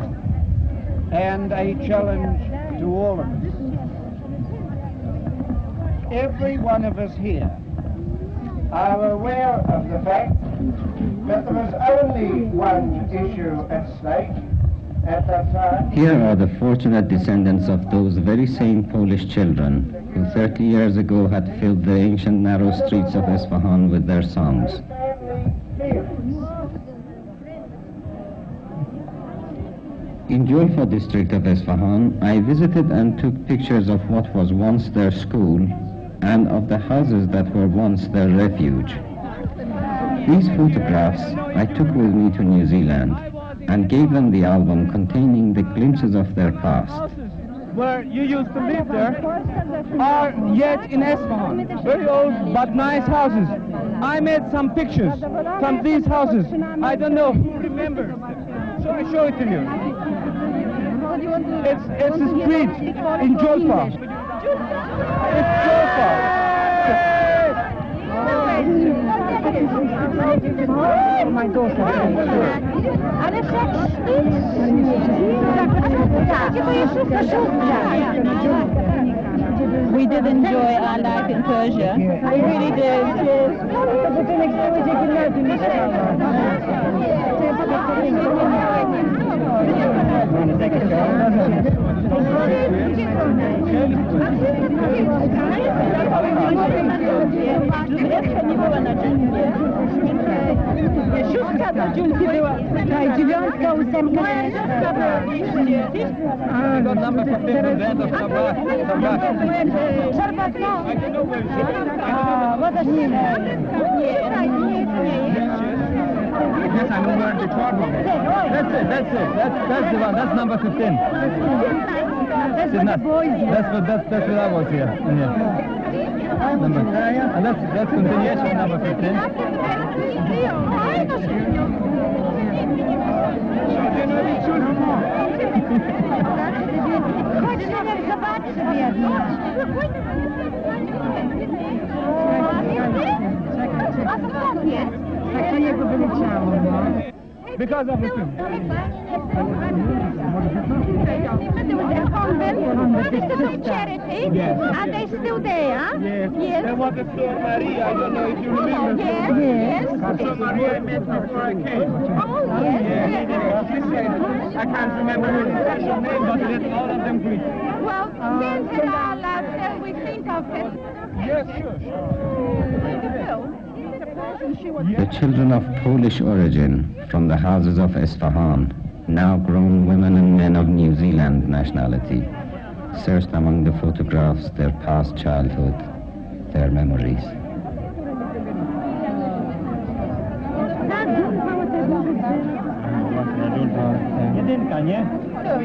and a challenge to all of us. Every one of us here are aware of the fact that there is only one issue at stake, Here are the fortunate descendants of those very same Polish children who 30 years ago had filled the ancient narrow streets of Isfahan with their songs. In Julfa district of Isfahan, I visited and took pictures of what was once their school and of the houses that were once their refuge. These photographs I took with me to New Zealand and gave them the album containing the glimpses of their past. Where you used to live there are yet in Isfahan. Very old but nice houses. I made some pictures from these houses. I don't know who remembers them. So I show it to you. It's a street in Julfa. It's Julfa. My daughter. We did enjoy our life in Persia. We really did. Yes, I know where the car was. That's the one. That's number 15. That's the boys. That's where I was here. And that's continuation number 15. Because of the film. There was a convent, this is charity, and they're still there. Yes. There was a Sor Maria, I don't know if you remember. Yes. Sor Maria I met before I came. Oh, yes. I can't remember her special name, but it's all of them Greek. Well, since in our last we think of it. Yes, sure. The children of Polish origin from the houses of Isfahan, now grown women and men of New Zealand nationality, searched among the photographs their past childhood, their memories.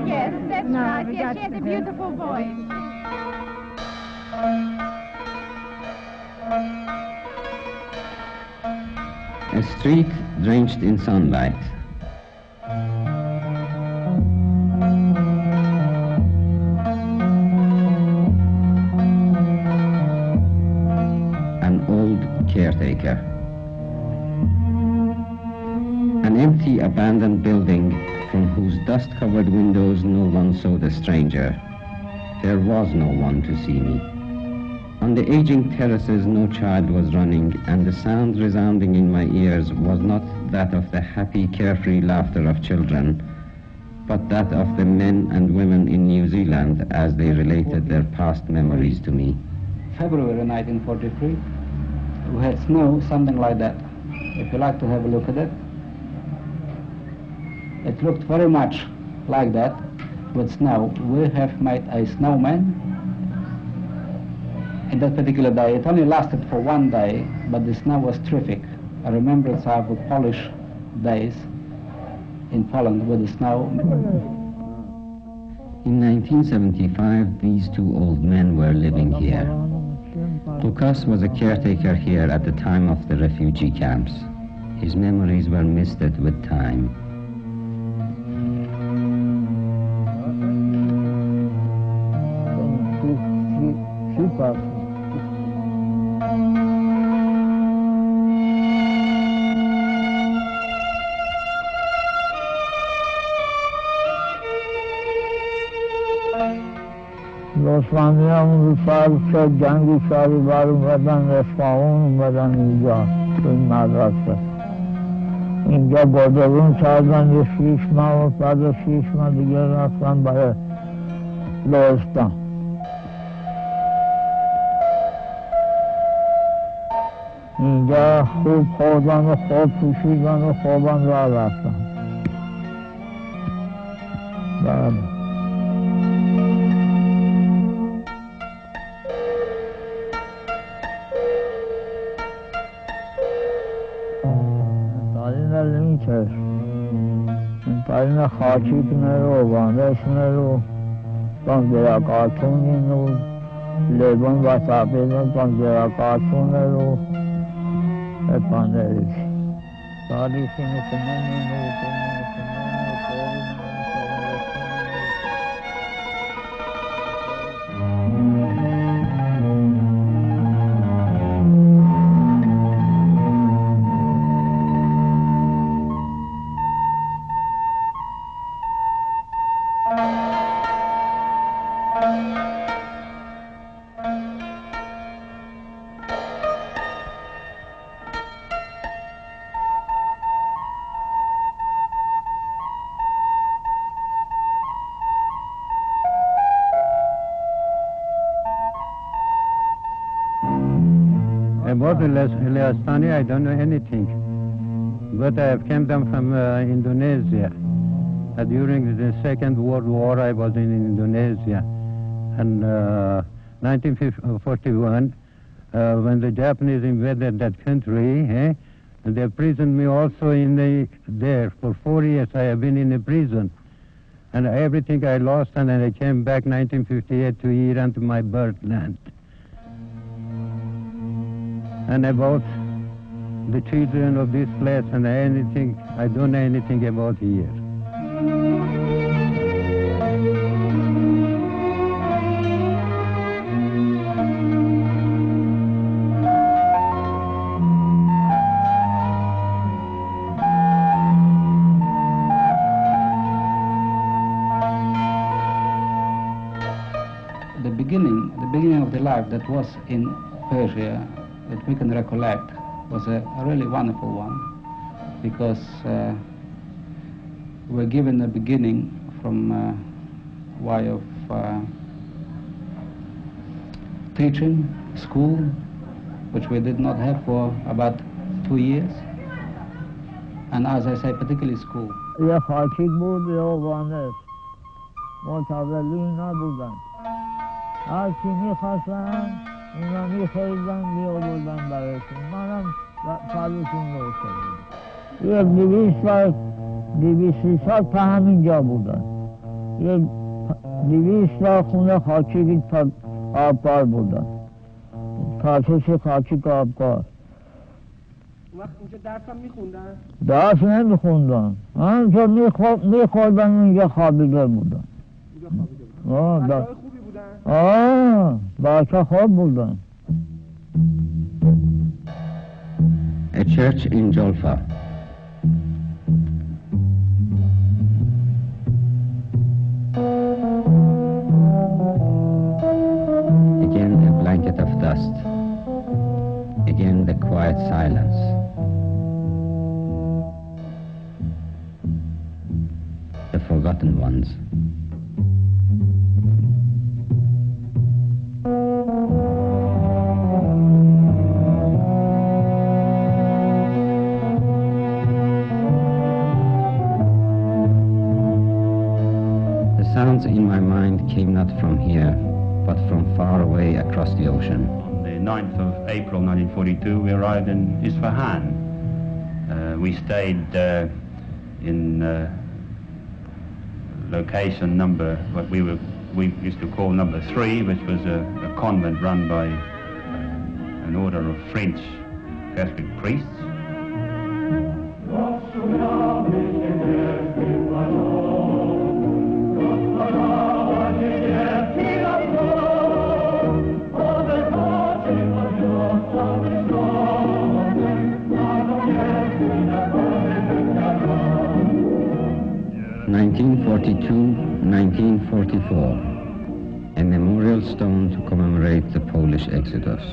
Yes, that's right. Yes, she has a beautiful voice. A street drenched in sunlight. An old caretaker. An empty, abandoned building from whose dust-covered windows no one saw the stranger. There was no one to see me. On the aging terraces no child was running, and the sound resounding in my ears was not that of the happy, carefree laughter of children, but that of the men and women in New Zealand as they related their past memories to me. February 1943, we had snow, something like that. If you like to have a look at it, it looked very much like that with snow. We have made a snowman. In that particular day, it only lasted for one day, but the snow was terrific. I remember it's our Polish days in Poland with the snow. In 1975, these two old men were living here. Lukas was a caretaker here at the time of the refugee camps. His memories were misted with time. عثمانی همون رو سال شد جنگی سالی بار اومدن اصفهان اومدن اینجا تو این مدرسه اینجا بادرون کردن یه 6 ماه و بعد 6 ماه دیگه رفتن برای لرستان. اینجا خوب خوردن و خوب پوشیدن و خوبان را رفتن. بله. Parina Khachi Nero, Vanesh Nero, Tondera Cartoon Nero, Lebon Vasapino, Tondera Cartoon Nero, Epaneris. Tariq About Leastani, I don't know anything, but I came down from Indonesia. During the Second World War, I was in Indonesia. And 1941, when the Japanese invaded that country, they imprisoned me also there. For 4 years, I have been in a prison. And everything I lost, and then I came back 1958 to Iran, to my birthland. And about the children of this place and anything, I don't know anything about here. The beginning of the life that was in Persia, that we can recollect, was a really wonderful one, because we were given a beginning from way of teaching, school, which we did not have for about 2 years, and as I say, particularly school. یه خاکی بود یه وانش متولی نبودن، هر چی میخواستن اونا میخوایدن میآوردن برایشون، منم کارشون رو کردم. یه 200 تا همینجا بودن، یه 200 تا خونه خاکی تا آبکار بودن، کاسش خاکی که آبکار. اینجا درس هم میخوندن؟ درس نمیخوندن، همینجا میخوردن، اینجا خوابیده بودن. اینجا خوابیده بودن؟ بچه خوبی بودن؟ بچه خوب بودن. A church in Jolfa. Again a blanket of dust. Again the quiet silence. The forgotten ones. The sounds in my mind came not from here, but from far away across the ocean. On the 9th of April 1942, we arrived in Isfahan. We stayed in location number, what we used to call number 3, which was a convent run by an order of French Catholic priests. A memorial stone to commemorate the Polish exodus.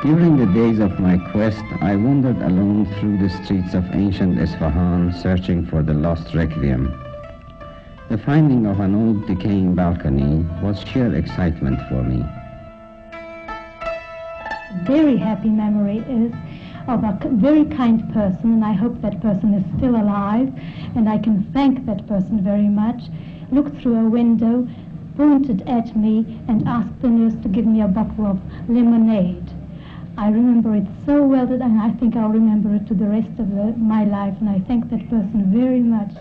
During the days of my quest, I wandered alone through the streets of ancient Isfahan, searching for the Lost Requiem. The finding of an old decaying balcony was sheer excitement for me. Very happy memory is of a very kind person, and I hope that person is still alive, and I can thank that person very much. Looked through a window, pointed at me, and asked the nurse to give me a bottle of lemonade. I remember it so well that I think I'll remember it to the rest of my life, and I thank that person very much.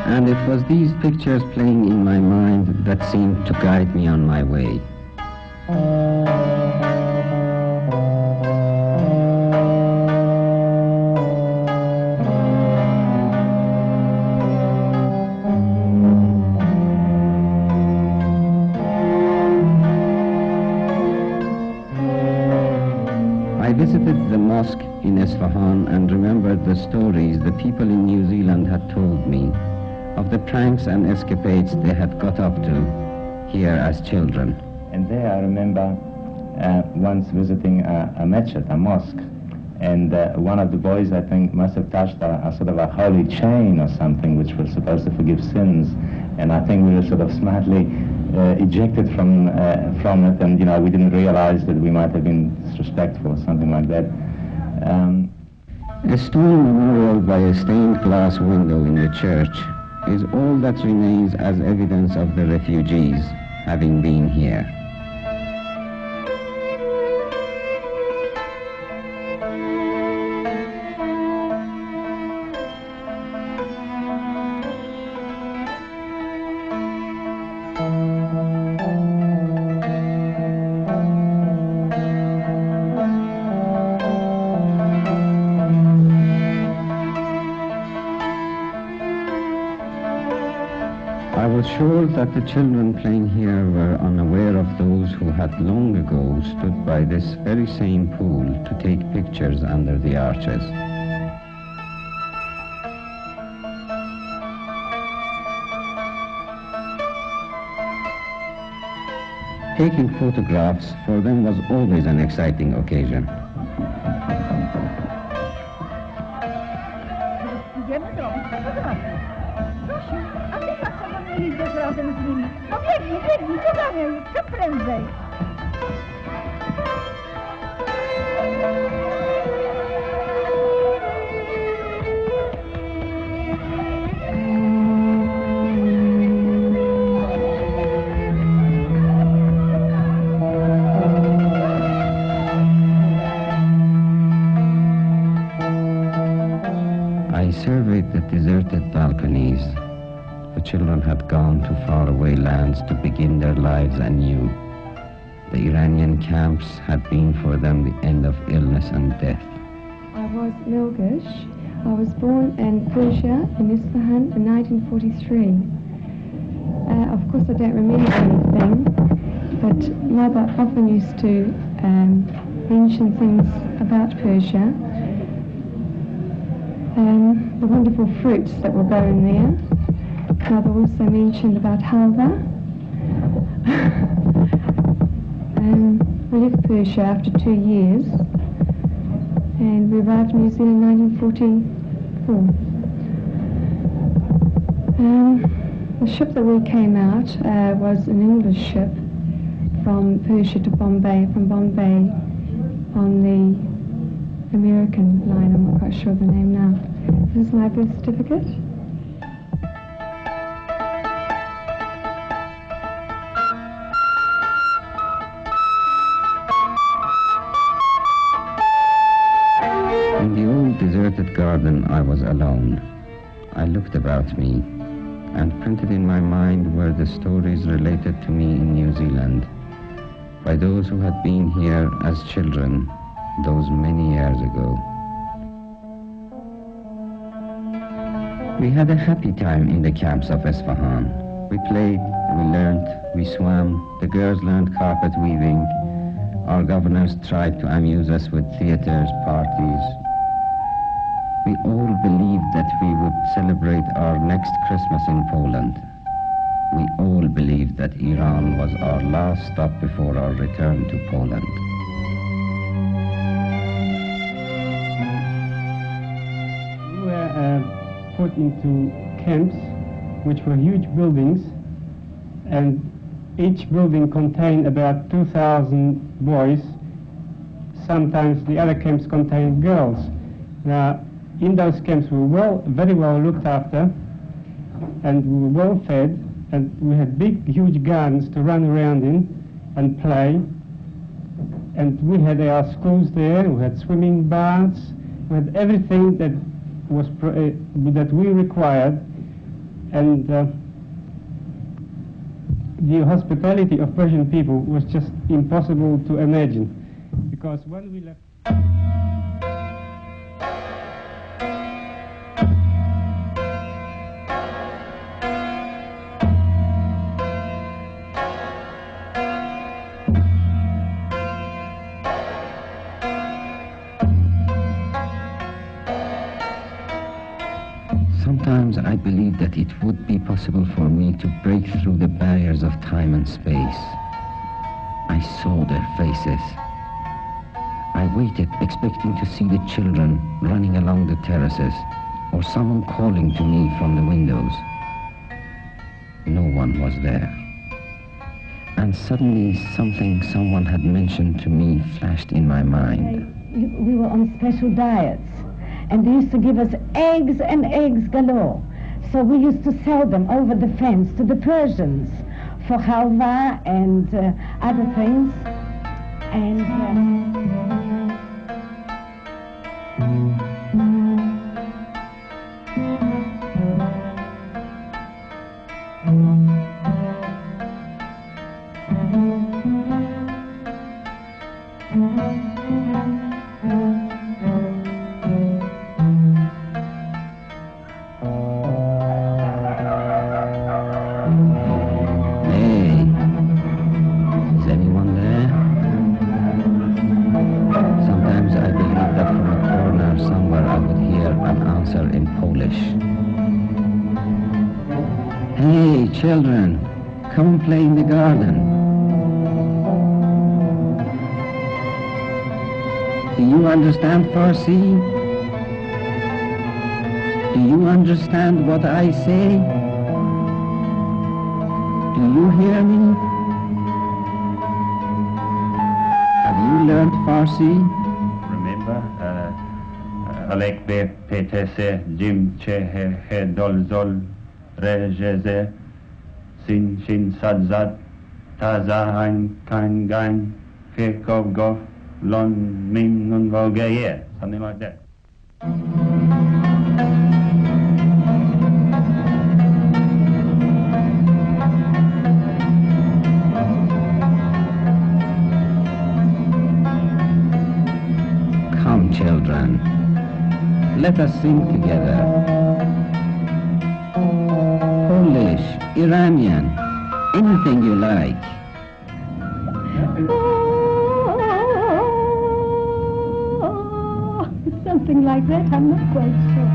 And it was these pictures playing in my mind that seemed to guide me on my way. I visited the mosque in Isfahan and remembered the stories the people in New Zealand had told me of the pranks and escapades they had got up to here as children. And there I remember once visiting a mechet, a mosque, and one of the boys, I think, must have touched a sort of a holy chain or something which was supposed to forgive sins, and I think we were sort of smartly ejected from it, and we didn't realize that we might have been disrespectful or something like that. A stone memorial by a stained glass window in the church is all that remains as evidence of the refugees having been here. I was sure that the children playing here were unaware of those who had long ago stood by this very same pool to take pictures under the arches. Taking photographs for them was always an exciting occasion. I surveyed the deserted balconies. The children had gone to faraway lands to begin their lives anew. The Iranian camps had been for them the end of illness and death. I was Milgish. I was born in Persia, in Isfahan, in 1943. Of course, I don't remember anything, but Mother often used to mention things about Persia. The wonderful fruits that were grown there. Mother also mentioned about halva. We left Persia after 2 years, and we arrived in New Zealand in 1944. The ship that we came out was an English ship from Persia to Bombay, from Bombay on the American line. I'm not quite sure of the name now. This is my birth certificate. In the old deserted garden, I was alone. I looked about me, and printed in my mind were the stories related to me in New Zealand by those who had been here as children those many years ago. We had a happy time in the camps of Isfahan. We played, we learned, we swam, the girls learned carpet weaving. Our governors tried to amuse us with theaters, parties. We all believed that we would celebrate our next Christmas in Poland. we all believed that Iran was our last stop before our return to Poland. We were put into camps, which were huge buildings, and each building contained about 2,000 boys. Sometimes the other camps contained girls. Now, in those camps we were very well looked after, and we were well fed, and we had big, huge gardens to run around in and play. And we had our schools there, we had swimming baths, we had everything that was that we required. And the hospitality of Persian people was just impossible to imagine, because when we left... Sometimes I believed that it would be possible for me to break through the barriers of time and space. I saw their faces. I waited, expecting to see the children running along the terraces, or someone calling to me from the windows. No one was there. And suddenly something someone had mentioned to me flashed in my mind. We were on special diets, and they used to give us eggs and eggs galore. So we used to sell them over the fence to the Persians for halwa and other things. And children, come and play in the garden. Do you understand Farsi? Do you understand what I say? Do you hear me? Have you learned Farsi? Remember, Alek be petese jim che he dol zol rejeze sin shin sad zat taza ein kein gain fekov gov lon min nun vogaye, something like that. Come, children, let us sing together. Polish, Iranian, anything you like. Something like that, I'm not quite sure.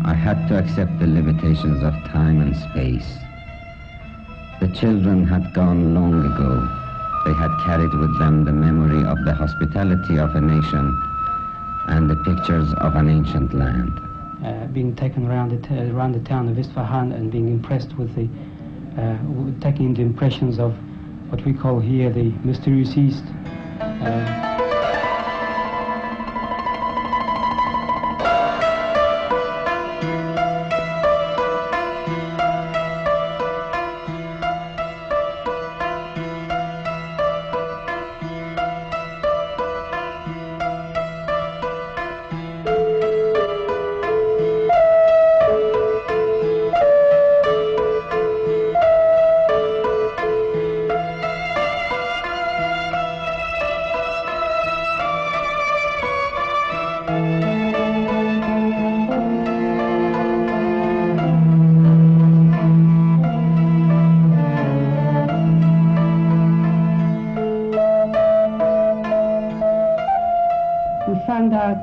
I had to accept the limitations of time and space. The children had gone long ago. They had carried with them the memory of the hospitality of a nation and the pictures of an ancient land. Being taken around the town of Isfahan and being impressed with taking the impressions of what we call here the mysterious East.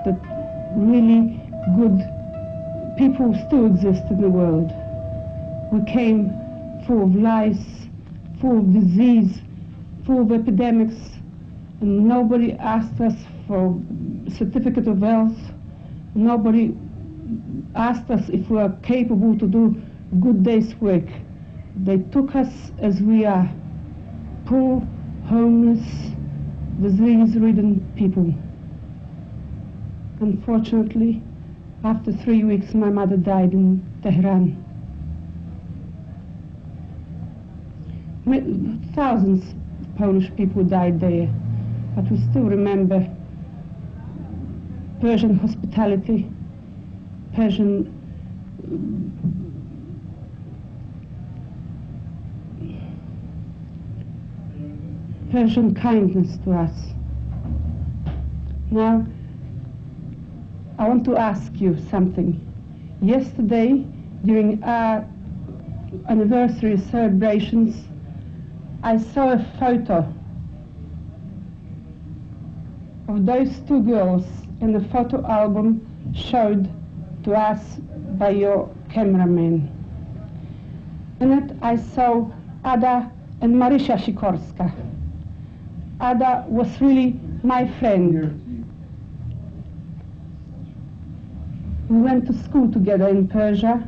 that really good people still exist in the world. We came full of lies, full of disease, full of epidemics, and nobody asked us for certificate of health. Nobody asked us if we were capable to do a good day's work. They took us as we are, poor, homeless, disease-ridden people. Unfortunately, after 3 weeks, my mother died in Tehran. Thousands of Polish people died there, but we still remember Persian hospitality, Persian kindness to us. Now, I want to ask you something. Yesterday, during our anniversary celebrations, I saw a photo of those two girls in the photo album showed to us by your cameraman. In it, I saw Ada and Marysia Sikorska. Ada was really my friend. We went to school together in Persia.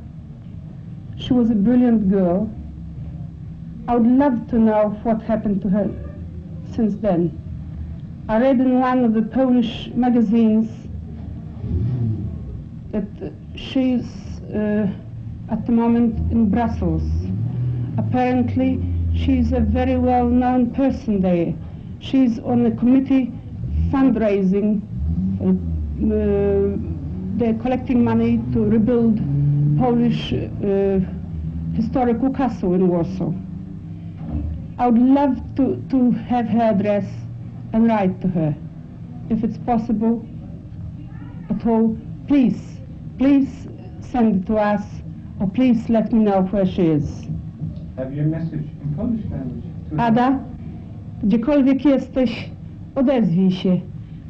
She was a brilliant girl. I would love to know what happened to her since then. I read in one of the Polish magazines that she's at the moment in Brussels. Apparently, she's a very well-known person there. She's on the committee fundraising. They're collecting money to rebuild Polish historical castle in Warsaw. I would love to have her address and write to her. If it's possible at all, please send it to us, or please let me know where she is. Have you a message in Polish language? Ada, gdziekolwiek jesteś, odezwij się.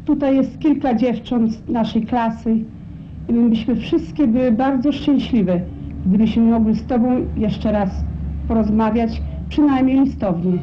Tutaj jest kilka dziewcząt z naszej klasy i my byśmy wszystkie były bardzo szczęśliwe, gdybyśmy mogli z tobą jeszcze raz porozmawiać, przynajmniej listownie.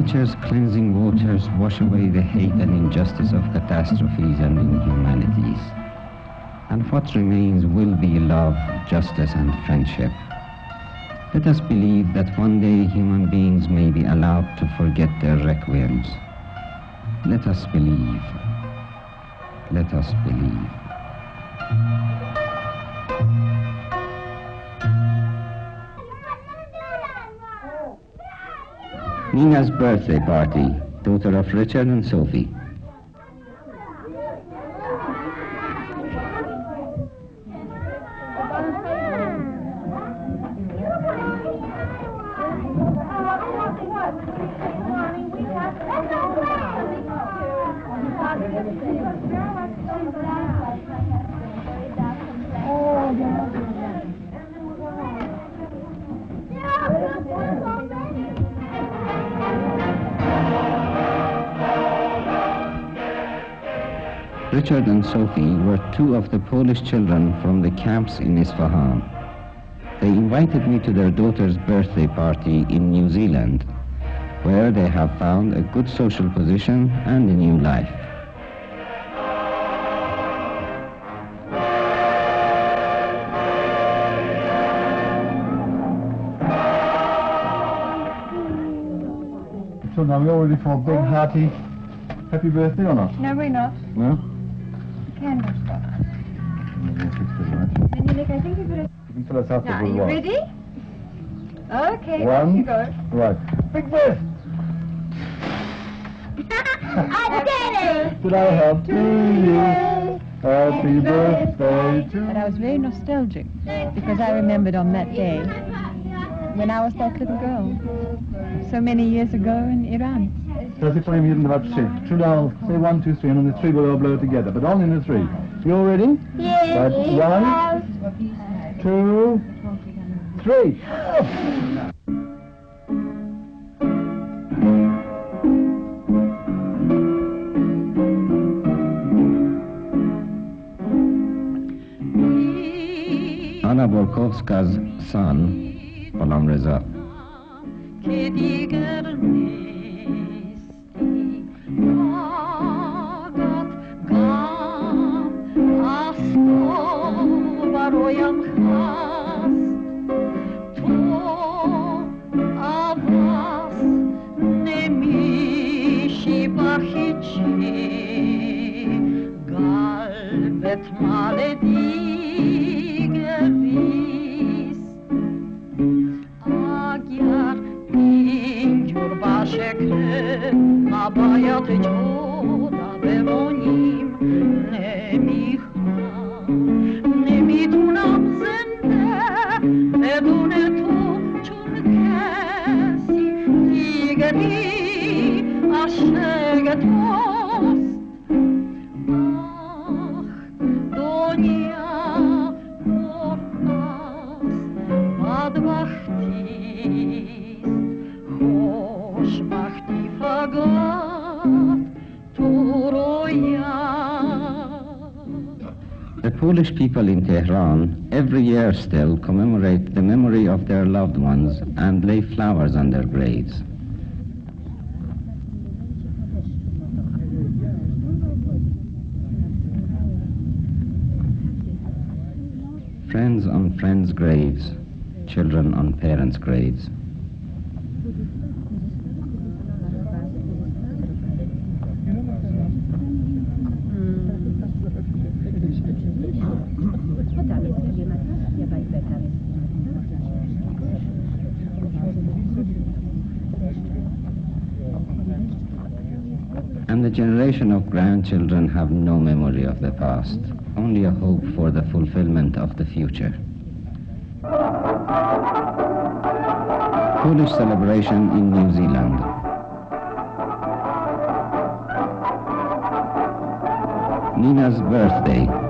Nature's cleansing waters wash away the hate and injustice of catastrophes and inhumanities. And what remains will be love, justice, and friendship. Let us believe that one day human beings may be allowed to forget their requiems. Let us believe. Let us believe. Nina's birthday party, daughter of Richard and Sophie. Richard and Sophie were two of the Polish children from the camps in Isfahan. They invited me to their daughter's birthday party in New Zealand, where they have found a good social position and a new life. So now we're all ready for a big hearty happy birthday or not? No, we're not. No? Candle stop. Nick, I think you better... You can tell us after Now, the are you ready? Okay, One. off you go. Right. Big birthday! Did I help to you? Happy birthday to you. But I was very nostalgic because I remembered on that day when I was that little girl, so many years ago in Iran. Does it play me in the three? Two down, say 1, 2, 3, and on the three we'll all blow together, but only in the three. You all ready? Yes. Right. 1, 2, 3. Anna Bورکوفسکا's son, Ghulam Reza. که دیگر نیستی فقط غم از تو برایم هست تو عوض نمیشی با هیچی قلبت مال دیگریست اگر اینجور باشه که ما باید جدا بمونیم نمیتونم زنده بدون تو چون کسی دیگری عاشق توست دنیا پر از بدبختیست خوشبختی فقط تو The Polish people in Tehran every year still commemorate the memory of their loved ones and lay flowers on their graves. Friends on friends' graves, children on parents' graves. And the generation of grandchildren have no memory of the past, only a hope for the fulfillment of the future. Polish celebration in New Zealand. Nina's birthday.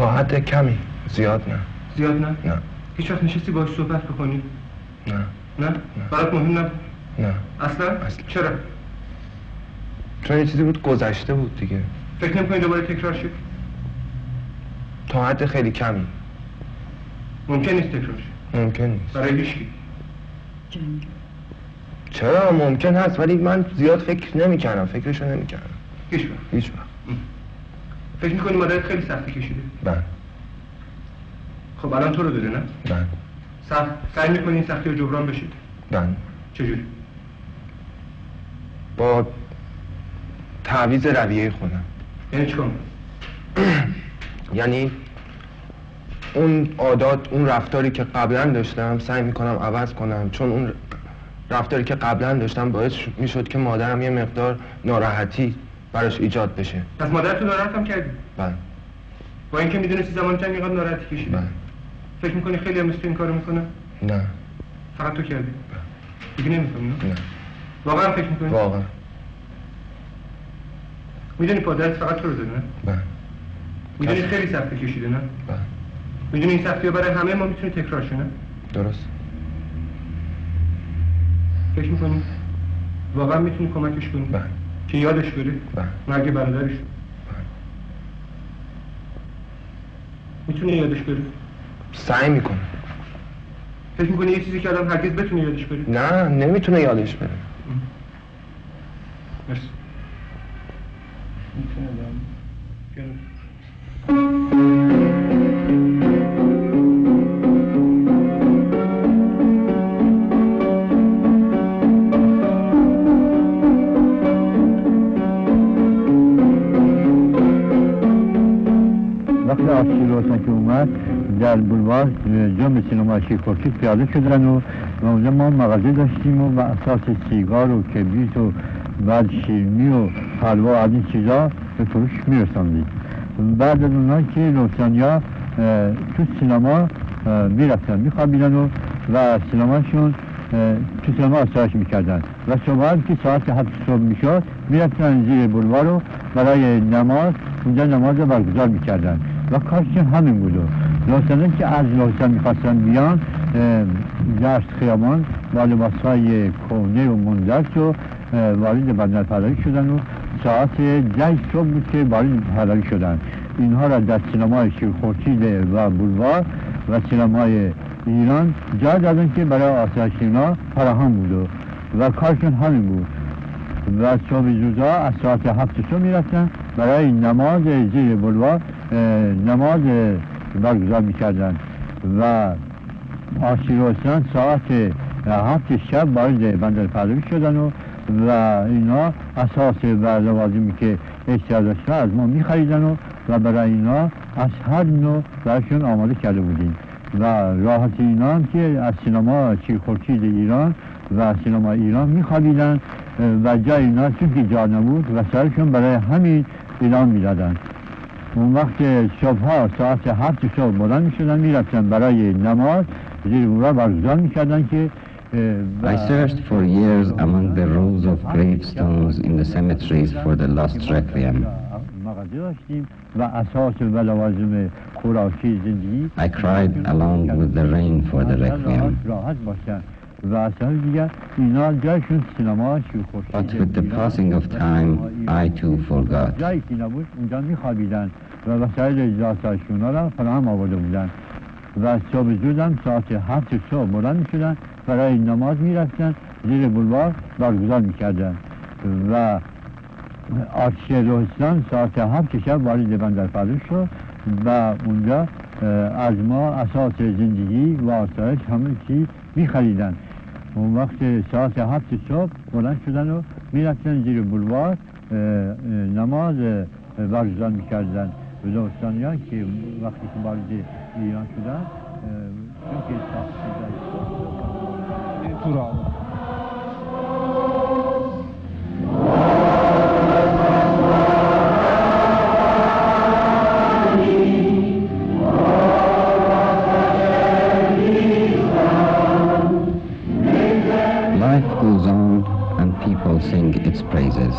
تا حد کمی، زیاد نه. زیاد نه؟ نه. هیچ وقت نشستی باهاش صحبت بکنی؟ نه. نه؟ برات مهم نبود؟ نه. اصلا؟ چرا؟ چون یه چیزی بود گذشته بود دیگه. فکر نمی‌کنی دوباره تکرار شه؟ تا حد خیلی کمی. ممکن نیست تکرار شه؟ ممکن نیست. برای هیچکی؟ چرا ممکن هست، ولی من زیاد فکر نمی‌کردم، فکرشو نمی‌کردم. هیچ وقت. فکر می‌کنی مادرت خیلی سختی کشیده؟ بله. خب الان تو رو داره نه؟ بله. سعی می‌کنی این سختی رو جبران بشید؟ بله. چجوری؟ با تعویض رویه خودم. یعنی چیکار؟ یعنی اون عادات، اون رفتاری که قبلا داشتم سعی میکنم عوض کنم، چون اون رفتاری که قبلا داشتم باعث میشد که مادرم یه مقدار ناراحتی براش ایجاد بشه. پس مادرتو ناراحتم کردی؟ بله. با اینکه میدونستی زمان جنگ اینقدر ناراحتی کشیده؟ بله. فکر میکنی خیلی هم مثل این کارو میکنن؟ نه. فقط تو کردی؟ دیگه نمیکنی نه؟ نه. واقعا فکر میکنی؟ واقعا. میدونی پادرت فقط تو رو داره نه؟ بله. میدونی خیلی سختی کشیده نه؟ بله. میدونی این سختی ها برای همه ما میتونه تکرار شه نه؟ درست. فکر میکنی؟ واقعا میتونی کمکش کنی؟ بله. که یادش بره؟ بله. مرگ برادرش؟ بله. میتونه یادش بره؟ سعی میکنه. فکر میکنی یه چیزی که آدم هرگز بتونه یادش بره؟ نه، نمیتونه یادش بره. مرسی. وقتی آشیروسن که اومد در بولوار جام سینمای شیرخورشی پیاده شدن و اونجا ما مغازه داشتیم و اساس سیگار و کبریت و بعد شیرینی و حلوا و از این چیزا به فروش میرساندیم. بعد از اونها که روسانیا تو سینما میرفتن میخوابیدن و سینماشون تو سینما آسایش میکردن و صبح که ساعت 7 صبح میشد میرفتن زیر بولوار رو برای نماز اونجا نماز رو برگزار میکردن و کارشون همین بود. روسانیا که از لهستان میخواستن بیان دشت خیابان با لباسهای کهنه و منزرج و وارد بندر پهلوی شدن و ساعت 10 صبح بود که وارد پهلوی شدن. اینها را در سینمای شیرخورشید و بولوار و سینمای ایران جا دادن که برای آسایش اینا فراهم بود و کارشون همین بود و صبح زودا از ساعت 7 صبح میرفتن برای نماز زیر بولوار نماز برگزار میکردن و آشیروسان ساعت 7 شب وارد بندر پهلوی شدن و اینا اساس و لوازمی که احتیاج داشتن از ما میخریدن و برای اینا از هر نوع برایشون آماده کرده بودیم و راحت اینا هم که از سینما شیرخورشید ایران و سینما ایران میخوابیدن و جای اینا چون که جا نبود و سرشون برای همین اعلام میدادن. اون وقت صبحها ساعت 7 صبح بلند میشدن میرفتن برای نماز زیر بولوار برگزار میکردن که I searched for years among the rows of gravestones in the cemeteries for the Lost Requiem. I cried along with the rain for the Requiem. But with the passing of time, I too forgot. و صبح زودم ساعت 7 صبح بلند میشدن برای نماز میرفتن زیر بولوار برگزار میکردن و آتش روستان ساعت 7 شب وارد بندر پهلوی شد و اونجا از ما اساس زندگی و آسایش همه چی میخریدن. اون وقت ساعت 7 صبح بلند شدن و میرفتن زیر بولوار نماز برگزار میکردن. روستانیان که وقتی که وارد ایران شدن چون که Life goes on and people sing its praises.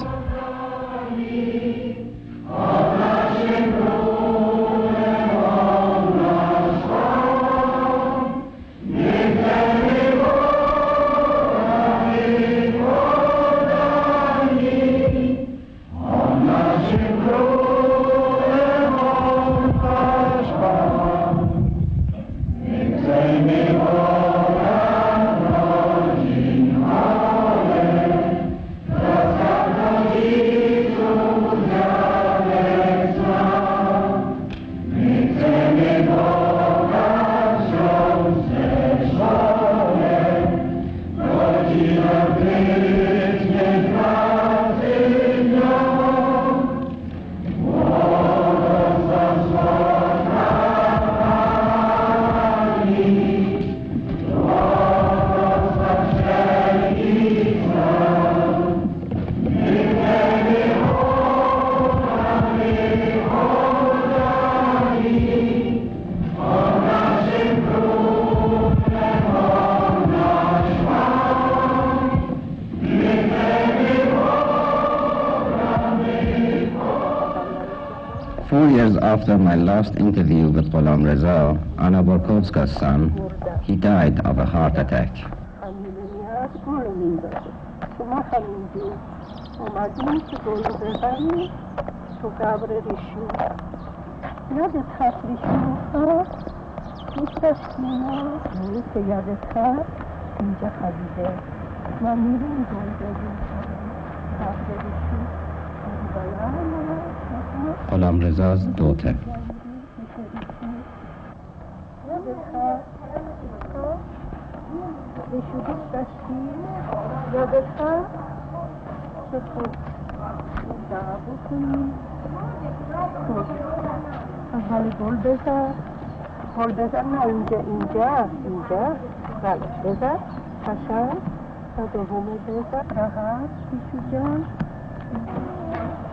4 years after my last interview with Ghulam Reza, Anna Bورکوفسکا's son, he died of a heart attack. Ghulam Reza's daughter.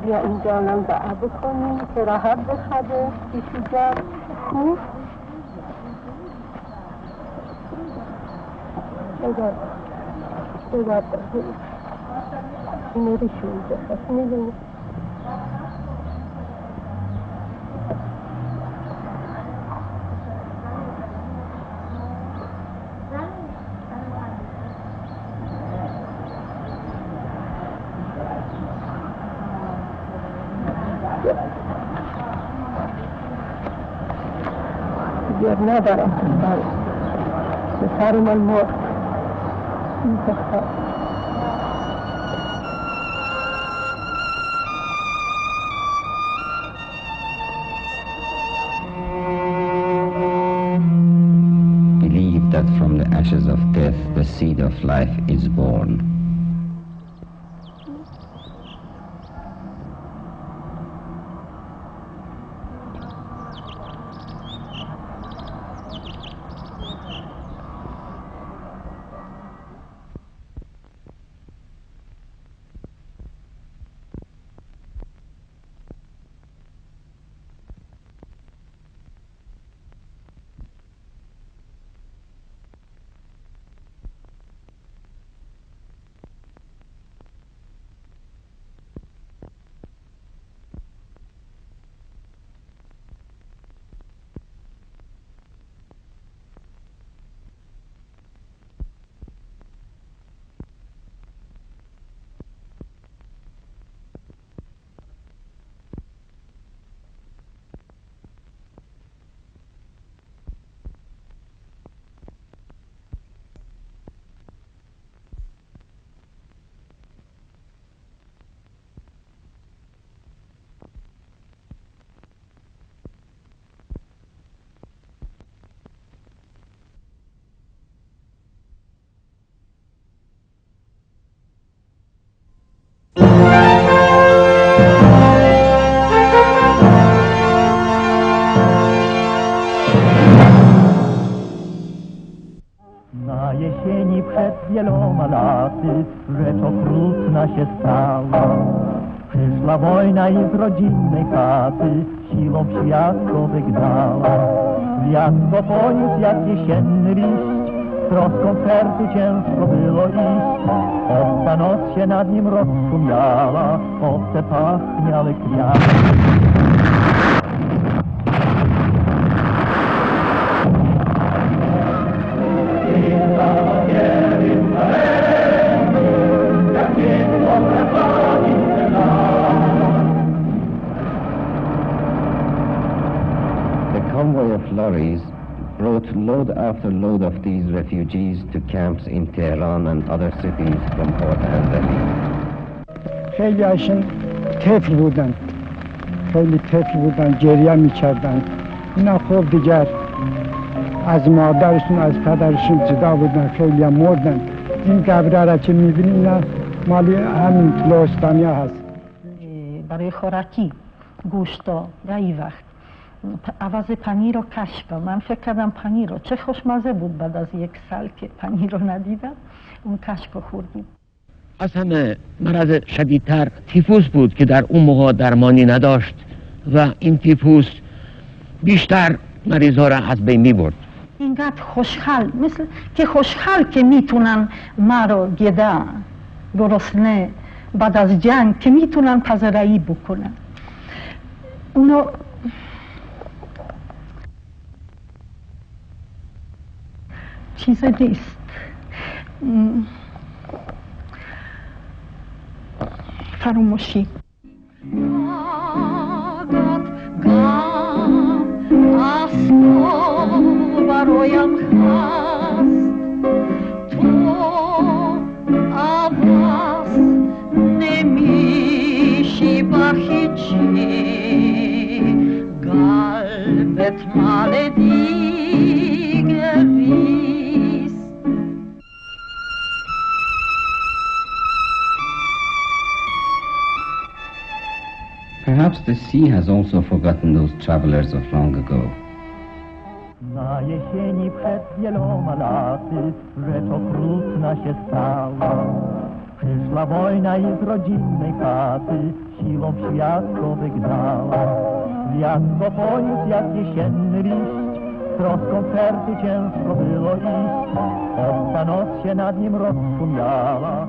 بیا اینجا الان دعا بکنیم که راحت بخوابه بیشو جان خوب بگرد اینو ریشون بخواد میدونی دیگر ندارم سر من مرد Believe that from the ashes of death the seed of life is born. Jesieni przed wieloma laty, że to okrutna się stała. Przyszła wojna i z rodzinnej chaty siłą światło wygnała. Wiatr poniósł jak jesienny liść, troską sercu ciężko było iść. Obca noc się nad nim rozszumiała, obce pachniały kwiaty. The convoy of lorries brought load after load of these refugees to camps in Tehran and other cities from Port Anzali. خیلی هاشون طفل بودن، خیلی طفل بودن، گریه میکردن. اینا خب دیگر از مادرشون از پدرشون جدا بودن، خیلی هم مردن. این قبره را که میبینید اینا مالی همین لوستانیا هست. برای خوراکی گوشتا گاهی وقت عوض پنیر و کشکا، من فکر کردم پنیر رو چه خوشمزه بود بعد از 1 سال که پنیر رو ندیدم اون کشکا خوردیم. از همه مرض شدیدتر تیفوس بود که در اون موقع درمانی نداشت و این تیفوس بیشتر مریضا را از بین می برد. اینقدر خوشحال، مثل که خوشحال که میتونن ما رو گده گرسنه بعد از جنگ که میتونن پذیرایی بکنن. اونو چیز نیست. فراموشی. برایم هست تو عوض نمیشی بر هیچی قلبت مال دیگریست. Perhaps the sea has also forgotten those travelers of long ago. Na jesieni przed wieloma laty, że to okrutna się stała. Przyszła wojna i z rodzinnej chaty siłą światło wygnała. Wiatro poniósł jak jesienny liść, troską sercu ciężko było iść. Obca noc się nad nim rozpomniała.